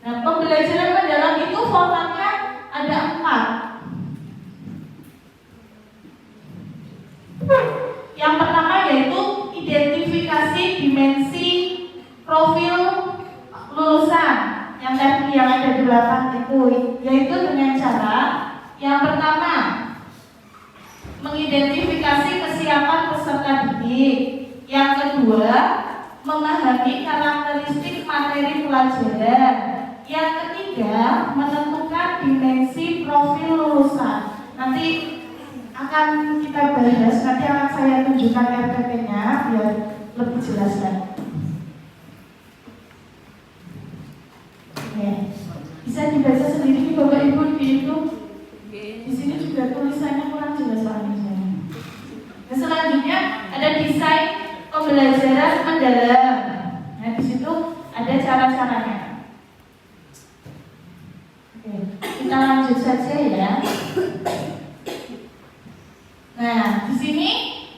Nah, pembelajaran mendalam itu formatnya ada 4. Yang pertama yaitu identifikasi dimensi profil lulusan yang tadi yang ada di 8 itu, yaitu dengan cara yang pertama mengidentifikasi kesiapan peserta didik, yang kedua memahami karakteristik materi pelajaran, yang ketiga menentukan dimensi profil lulusan. Nanti akan kita bahas, nanti akan saya tunjukkan RPP-nya biar lebih jelas lagi. Bisa dibaca sendiri nih Bapak Ibu di itu. Di sini juga tulisannya kurang jelas soalnya. Nah, selanjutnya ada desain pembelajaran mendalam. Nah, di situ ada cara-caranya. Oke, kita lanjut saja ya. Nah, di sini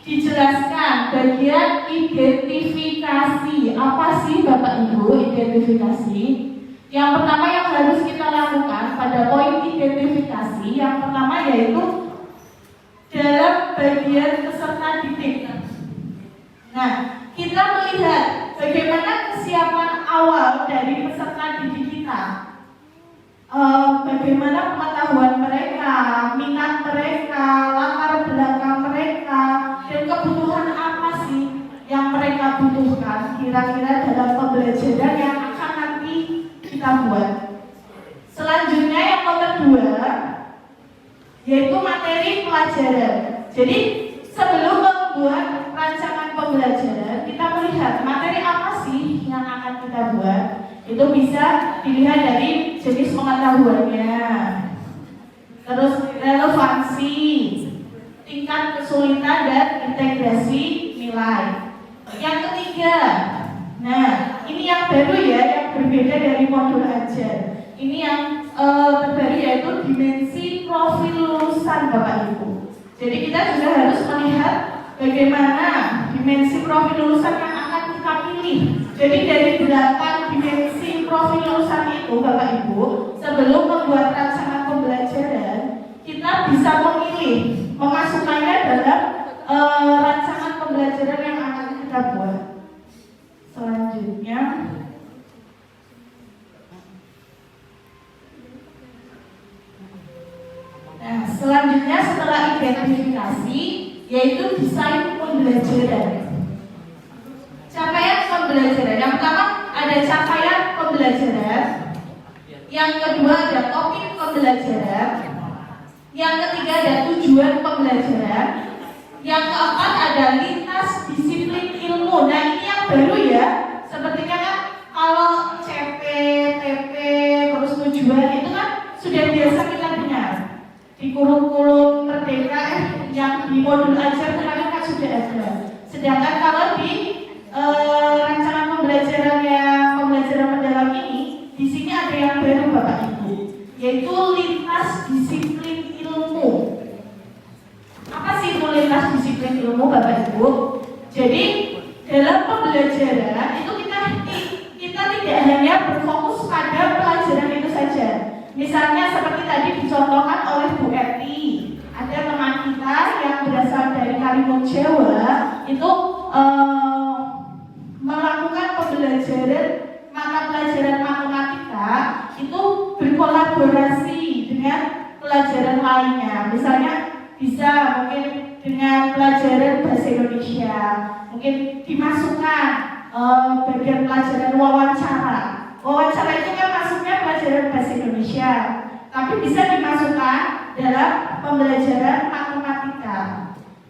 dijelaskan bagian identifikasi. Apa sih Bapak Ibu identifikasi? Yang pertama yang harus kita lakukan pada poin identifikasi, yang pertama yaitu dalam bagian peserta didik. Nah, kita melihat bagaimana kesiapan awal dari peserta didik kita. Bagaimana pengetahuan mereka, minat mereka, latar belakang mereka, dan kebutuhan apa sih yang mereka butuhkan kira-kira dalam pembelajaran yang akan nanti kita buat. Selanjutnya yang nomor 2 yaitu materi pelajaran. Jadi sebelum membuat rancangan pembelajaran, kita melihat materi apa sih yang akan kita buat. Itu bisa dilihat dari jenis pengetahuannya, terus relevansi, tingkat kesulitan dan integrasi nilai. Yang ketiga, nah ini yang baru ya, yang berbeda dari modul ajar. Ini yang terbaru yaitu dimensi profil lulusan Bapak Ibu. Jadi kita juga harus melihat bagaimana dimensi profil lulusan yang akan kita pilih. Jadi dari 8 dimensi profil lulusan itu Bapak Ibu, sebelum membuat rancangan pembelajaran, kita bisa memilih memasukkannya dalam rancangan pembelajaran yang akan kita buat. Selanjutnya, selanjutnya setelah identifikasi yaitu desain pembelajaran. Capaian pembelajaran. Yang pertama ada capaian pembelajaran. Yang kedua ada topik pembelajaran. Yang ketiga ada tujuan pembelajaran. Yang keempat ada lintas disiplin ilmu. Nah ini yang baru ya. Sepertinya kan kalau CP, TP, terus tujuan itu kan sudah biasa kita dengar di kurikulum Merdeka yang di modul ajar kemarin kan sudah ada. Sedangkan kalau di rancangan pembelajaran mendalam ini, di sini ada yang baru Bapak Ibu, yaitu lintas disiplin ilmu. Apa sih itu lintas disiplin ilmu Bapak Ibu? Jadi dalam pembelajaran itu kita tidak hanya berfokus pada pelajaran itu saja. Misalnya seperti tadi dicontohkan oleh Bu Eti, ada teman kita yang berasal dari Karimun Jawa itu melakukan pembelajaran mata pelajaran matematika itu berkolaborasi dengan pelajaran lainnya. Misalnya bisa mungkin dengan pelajaran bahasa Indonesia, mungkin dimasukkan bagian pelajaran wawancara. Wawancara itu kan masuknya pelajaran bahasa Indonesia, tapi bisa dimasukkan dalam pembelajaran matematika.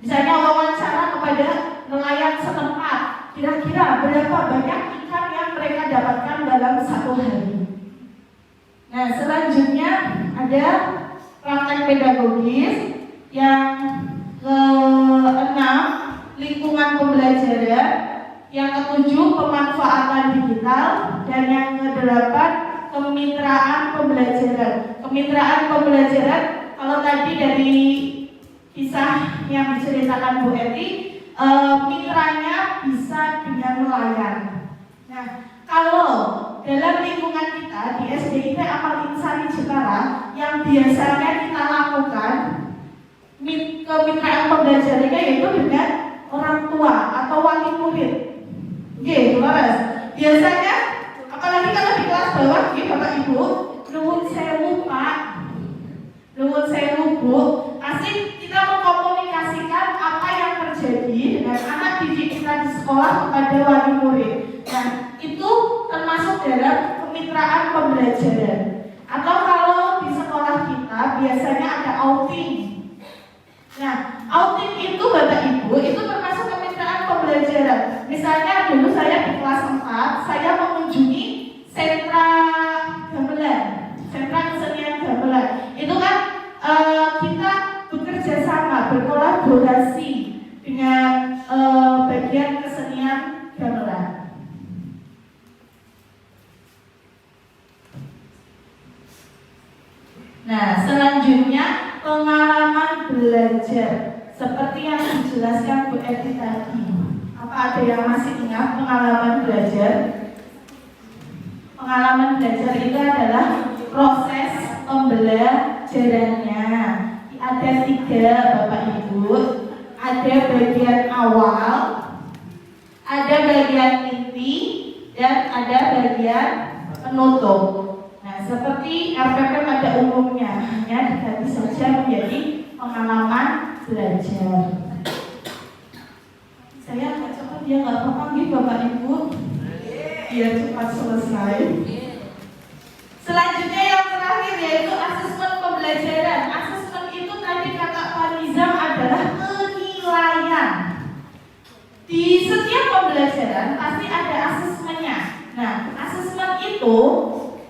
Misalnya wawancara kepada nelayan setempat, kira-kira berapa banyak ikan yang mereka dapatkan dalam satu hari. Nah, selanjutnya ada praktek pedagogis. Yang ke-6 lingkungan pembelajaran. Yang ke-7 pemanfaatan digital. Dan yang ke-8 kemitraan pembelajaran. Kemitraan pembelajaran kalau tadi dari kisah yang diceritakan Bu Eti, mitranya bisa dengan nelayan. Nah, kalau dalam lingkungan kita di SDIP Amal Insani Jepara yang biasanya kita lakukan kemitraan pembelajarannya yaitu dengan orang tua atau wali murid. Oke, Bapak. Biasanya apalagi kalau di kelas bawah, Bapak Ibu, nuwun Ibu, asik kita mengkomunikasikan apa yang terjadi dengan anak didik kita di sekolah kepada wali murid. Nah, itu termasuk dalam kemitraan pembelajaran. Atau kalau di sekolah kita biasanya ada outing. Nah, outing itu Bapak Ibu itu termasuk kemitraan pembelajaran. Misalnya dulu saya di kelas 4, saya mengunjungi sentra gamelan, sentra kesenian gamelan. Itu kan kita bekerja sama, berkolaborasi dengan bagian kesenian gamelan. Nah, selanjutnya pengalaman belajar seperti yang dijelaskan Bu Eti tadi. Apa ada yang masih ingat pengalaman belajar? Pengalaman belajar itu adalah proses pembelajarannya. Ada 3 Bapak Ibu. Ada bagian awal, ada bagian inti, dan ada bagian penutup. Nah, seperti RPP pada umumnya, hanya diganti saja menjadi pengalaman belajar. Saya agak cepat ya, nggak apa-apa nih Bapak Ibu, biar cepat selesai. Selanjutnya yang terakhir yaitu asesmen pembelajaran. Asesmen itu tadi kata Pak Nizam adalah penilaian. Di setiap pembelajaran pasti ada asesmennya. Nah, asesmen itu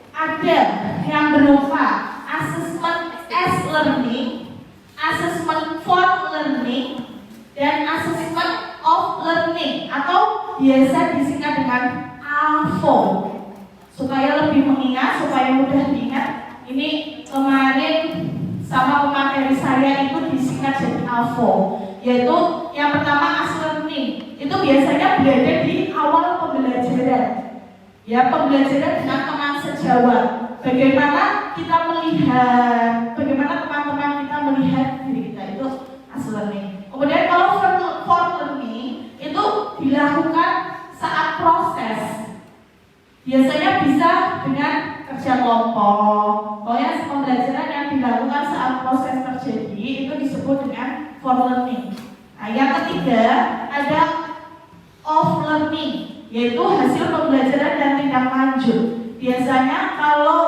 ada yang berupa asesmen as learning, asesmen for learning, dan asesmen of learning atau biasa disingkat dengan AFO. Supaya lebih mengingat, supaya mudah diingat, ini kemarin sama pemateri saya itu disingkat jadi AFO, yaitu yang pertama as learning. Itu biasanya berada di awal pembelajaran. Ya, pembelajaran dengan teman sejawat. Bagaimana kita melihat, bagaimana teman-teman kita melihat diri kita, itu as learning. Kemudian kalau for learning itu dilakukan saat proses. Biasanya bisa dengan kerja kelompok. Pokoknya pembelajaran yang dilakukan saat proses terjadi itu disebut dengan for learning. Nah, yang ketiga ada of learning, yaitu hasil pembelajaran dan tindak lanjut. Biasanya kalau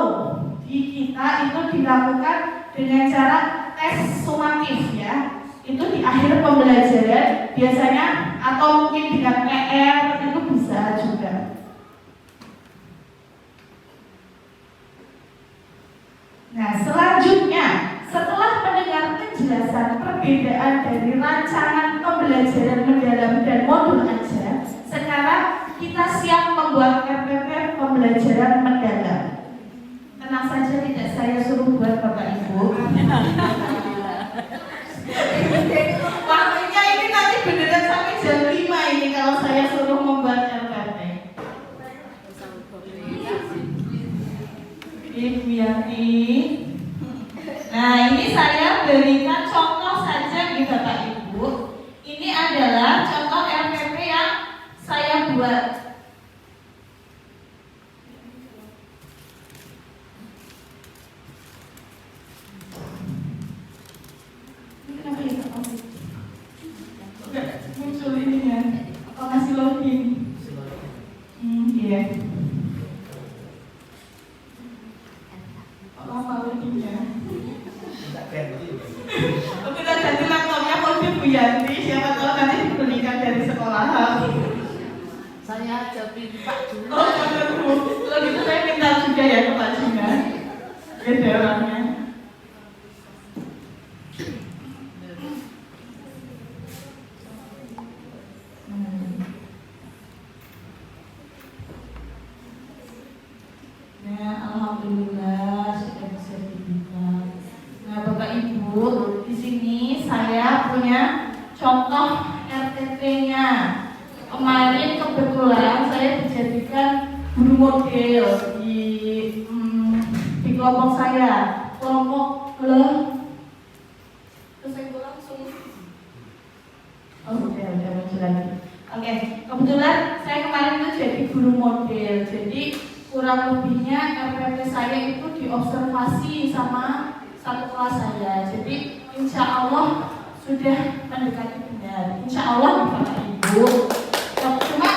di kita itu dilakukan dengan cara tes sumatif ya. Itu di akhir pembelajaran biasanya, atau mungkin dengan PR itu bisa juga. Nah, selanjutnya setelah mendengar penjelasan perbedaan dari rancangan pembelajaran mendalam dan modul ajar, sekarang kita siap membuat RPP pembelajaran mendalam. Tenang saja, tidak saya suruh buat Bapak Ibu. Waktunya ini nanti beneran sampai jam 5 ini kalau saya suruh membuat RPP. Ibu Yati. Nah, ini saya berikan contoh saja di Bapak Ibu. Ini adalah contoh RPP yang saya buat. Ini kenapa ya? Enggak muncul ini ya. Apa masih loading? Iya. Lama loadingnya. Kita ganti laptopnya kode Bu Yanti. Siapa tahu nanti dibelikan dari sekolah. Saya aja Pak dulu. Oh, Bu. Kalau gitu saya minta juga ya ke Pak Juna. Beda orangnya. Nah, alhamdulillah sudah bisa dibuka. Nah, Bapak Ibu, di sini saya punya contoh RTP-nya. Kemarin kebetulan saya dijadikan guru model di kelompok saya, kelompok terus saya langsung. Oh, udah muncul lagi. Oke, kebetulan saya kemarin itu jadi guru model. Jadi kurang lebihnya RPP saya itu diobservasi sama satu kelas saya. Jadi insya Allah sudah mendekati benar. Insya Allah Bapak Ibu. Cuma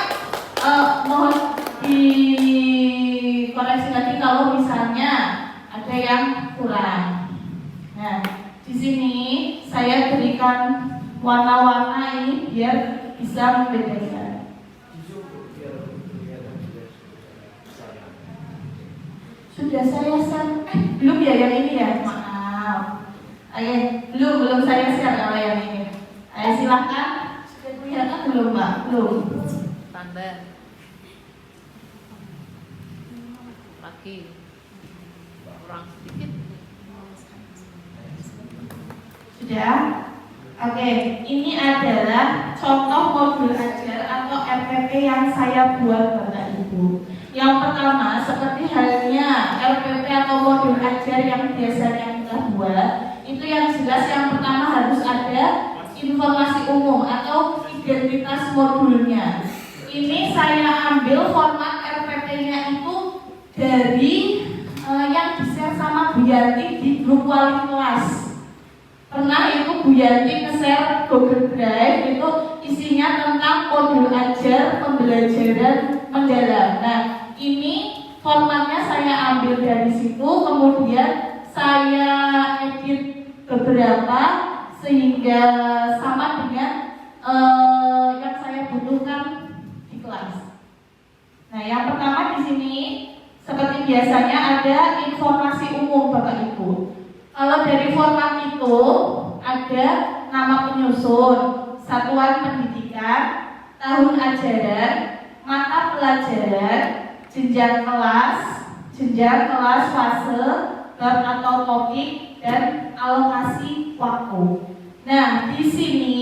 mohon dikoreksi lagi kalau misalnya ada yang kurang. Nah, di sini saya berikan warna-warna ini biar bisa membedakan. Sudah saya share, belum ya yang ini ya, maaf. Ayo, belum saya share kalau yang ini. Ayo silahkan. Sudah kelihatan belum Mbak? Belum. Tambah lagi kurang sedikit. Sudah? Oke, ini adalah contoh modul ajar atau RPP yang saya buat Bapak Ibu. Yang pertama, seperti halnya RPP atau modul ajar yang biasanya kita buat, itu yang jelas yang pertama harus ada informasi umum atau identitas modulnya. Ini saya ambil format RPP-nya itu dari yang di-share sama Bu Yanti di grup wali kelas. Pernah itu Bu Yanti nge-share Google Drive itu isinya tentang modul ajar pembelajaran mendalam. Nah, ini formatnya saya ambil dari situ, kemudian saya edit beberapa sehingga sama dengan yang saya butuhkan di kelas. Nah, yang pertama di sini seperti biasanya ada informasi umum Bapak Ibu. Kalau dari format itu ada nama penyusun, satuan pendidikan, tahun ajaran, mata pelajaran, jenjang kelas fase, bab atau topik, dan alokasi waktu. Nah, di sini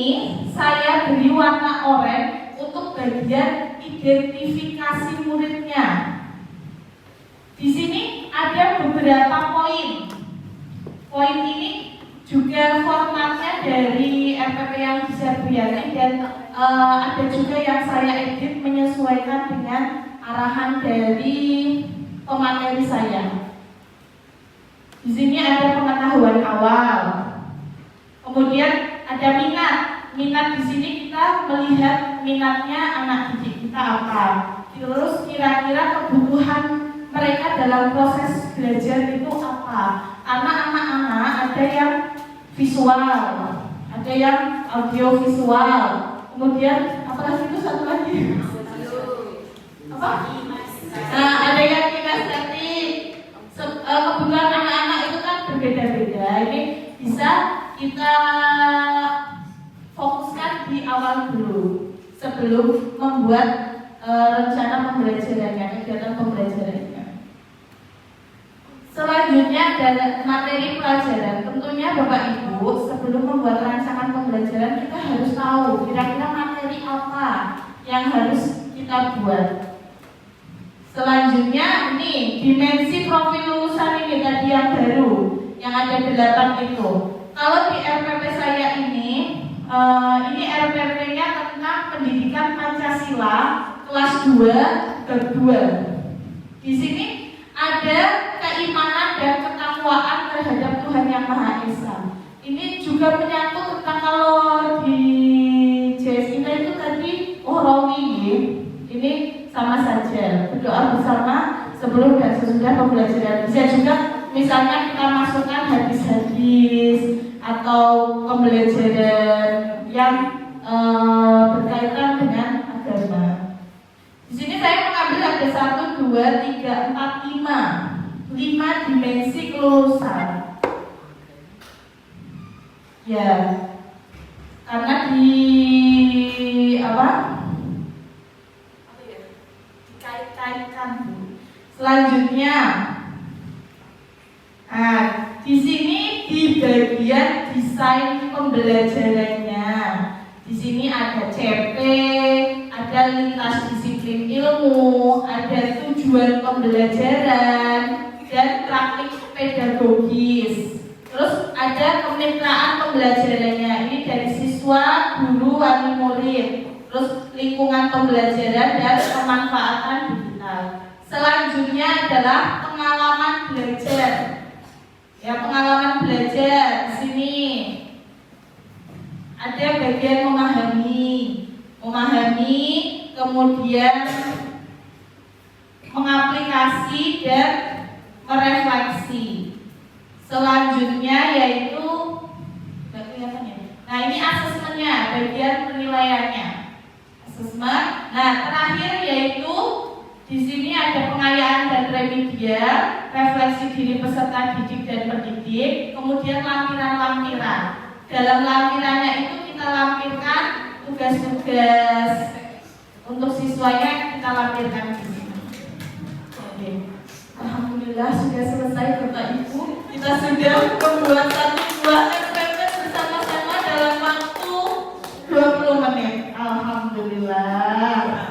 saya beri warna oranye untuk bagian identifikasi muridnya. Di sini ada beberapa poin. Poin ini juga formatnya dari RPP yang bisa dibayani dan ada juga yang saya edit menyesuaikan dengan arahan dari pemateri saya. Di sini ada pengetahuan awal. Kemudian ada minat. Minat di sini kita melihat minatnya anak didik kita apa. Terus kira-kira kebutuhan mereka dalam proses belajar itu apa. Anak-anak ada yang visual, ada yang audio visual, kemudian apa lagi itu satu lagi? Apa? Nah, ada yang kinestetik. Kebutuhan anak-anak itu kan berbeda-beda. Ini bisa kita fokuskan di awal dulu sebelum membuat rencana pembelajarannya, kegiatan pembelajarannya. Selanjutnya ada materi pelajaran. Tentunya Bapak Ibu sebelum membuat rancangan pembelajaran kita harus tahu kira-kira materi apa yang harus kita buat. Selanjutnya ini dimensi profil lulusan ini tadi yang baru yang ada 8 itu. Kalau di RPP saya ini RPP-nya tentang pendidikan Pancasila kelas 2 bab 2. Di sini ada keimanan dan ketakwaan terhadap Tuhan Yang Maha Esa. Ini juga menyangkut tentang kalau di JS kita itu tadi Rawi. Ini sama saja berdoa bersama sebelum dan sesudah pembelajaran. Bisa juga misalnya kita masukkan hadis-hadis atau pembelajaran yang berkaitan dengan agama. Di sini saya mengambil ada 1, 2, 3, 4, 5 dimensi kelulusan. Ya, karena dikait-kaitkan. Selanjutnya, nah di sini di bagian desain pembelajarannya. Di sini ada CP, ada lintas disiplin ilmu, ada tujuan pembelajaran, dan praktik pedagogis. Terus ada kemitraan pembelajarannya. Ini dari siswa, guru, wali murid. Terus lingkungan pembelajaran dan pemanfaatan digital. Selanjutnya adalah pengalaman belajar. Ya, pengalaman belajar di sini ada bagian memahami, kemudian mengaplikasi dan merefleksi. Selanjutnya yaitu, nah ini asesmennya, bagian penilaiannya, asesmen. Nah terakhir yaitu di sini ada pengayaan dan remedial, refleksi diri peserta didik dan pendidik, kemudian lampiran-lampiran. Dalam lampirannya itu kita lampirkan tugas-tugas untuk siswanya, kita lampirkan di sini. Oke. Alhamdulillah sudah selesai Bapak Ibu. Kita sudah membuat satu buah SPP bersama-sama dalam waktu 20 menit. Alhamdulillah.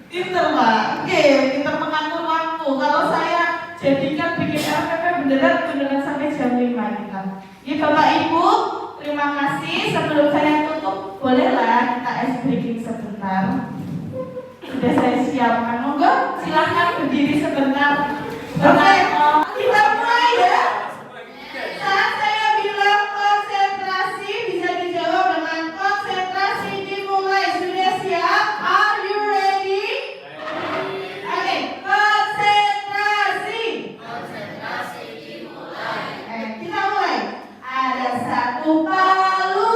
Pinter Pak. Oke, kita mengatur waktu. Kalau saya jadikan bikin SPP beneran sampai jam 5 kita. Ya Bapak Ibu, terima kasih. Sebelum saya tutup, bolehlah kita ice breaking sebentar. Sudah saya siapkan, monggo silahkan berdiri sebentar. Oke, kita mulai ya. Saat saya bilang konsentrasi, bisa dijawab dengan konsentrasi dimulai. Sudah siap? Are you ready? Oke, konsentrasi. Konsentrasi dimulai. Kita mulai. Ada satu palu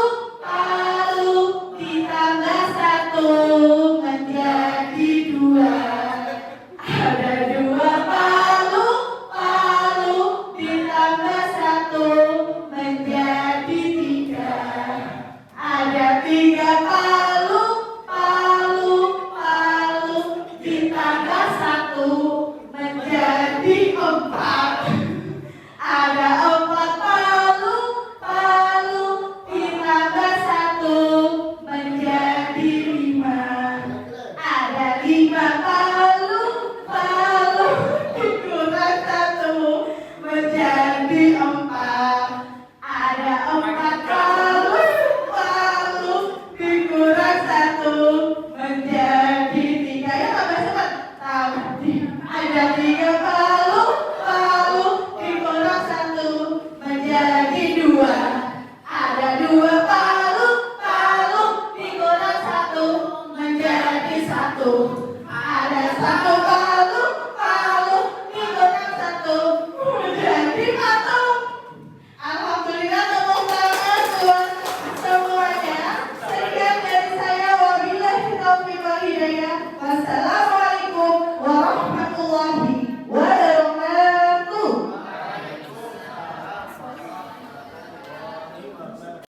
ditambah satu menjadi dua. Ada dua palu ditambah satu menjadi tiga. Ada tiga palu ditambah satu menjadi empat.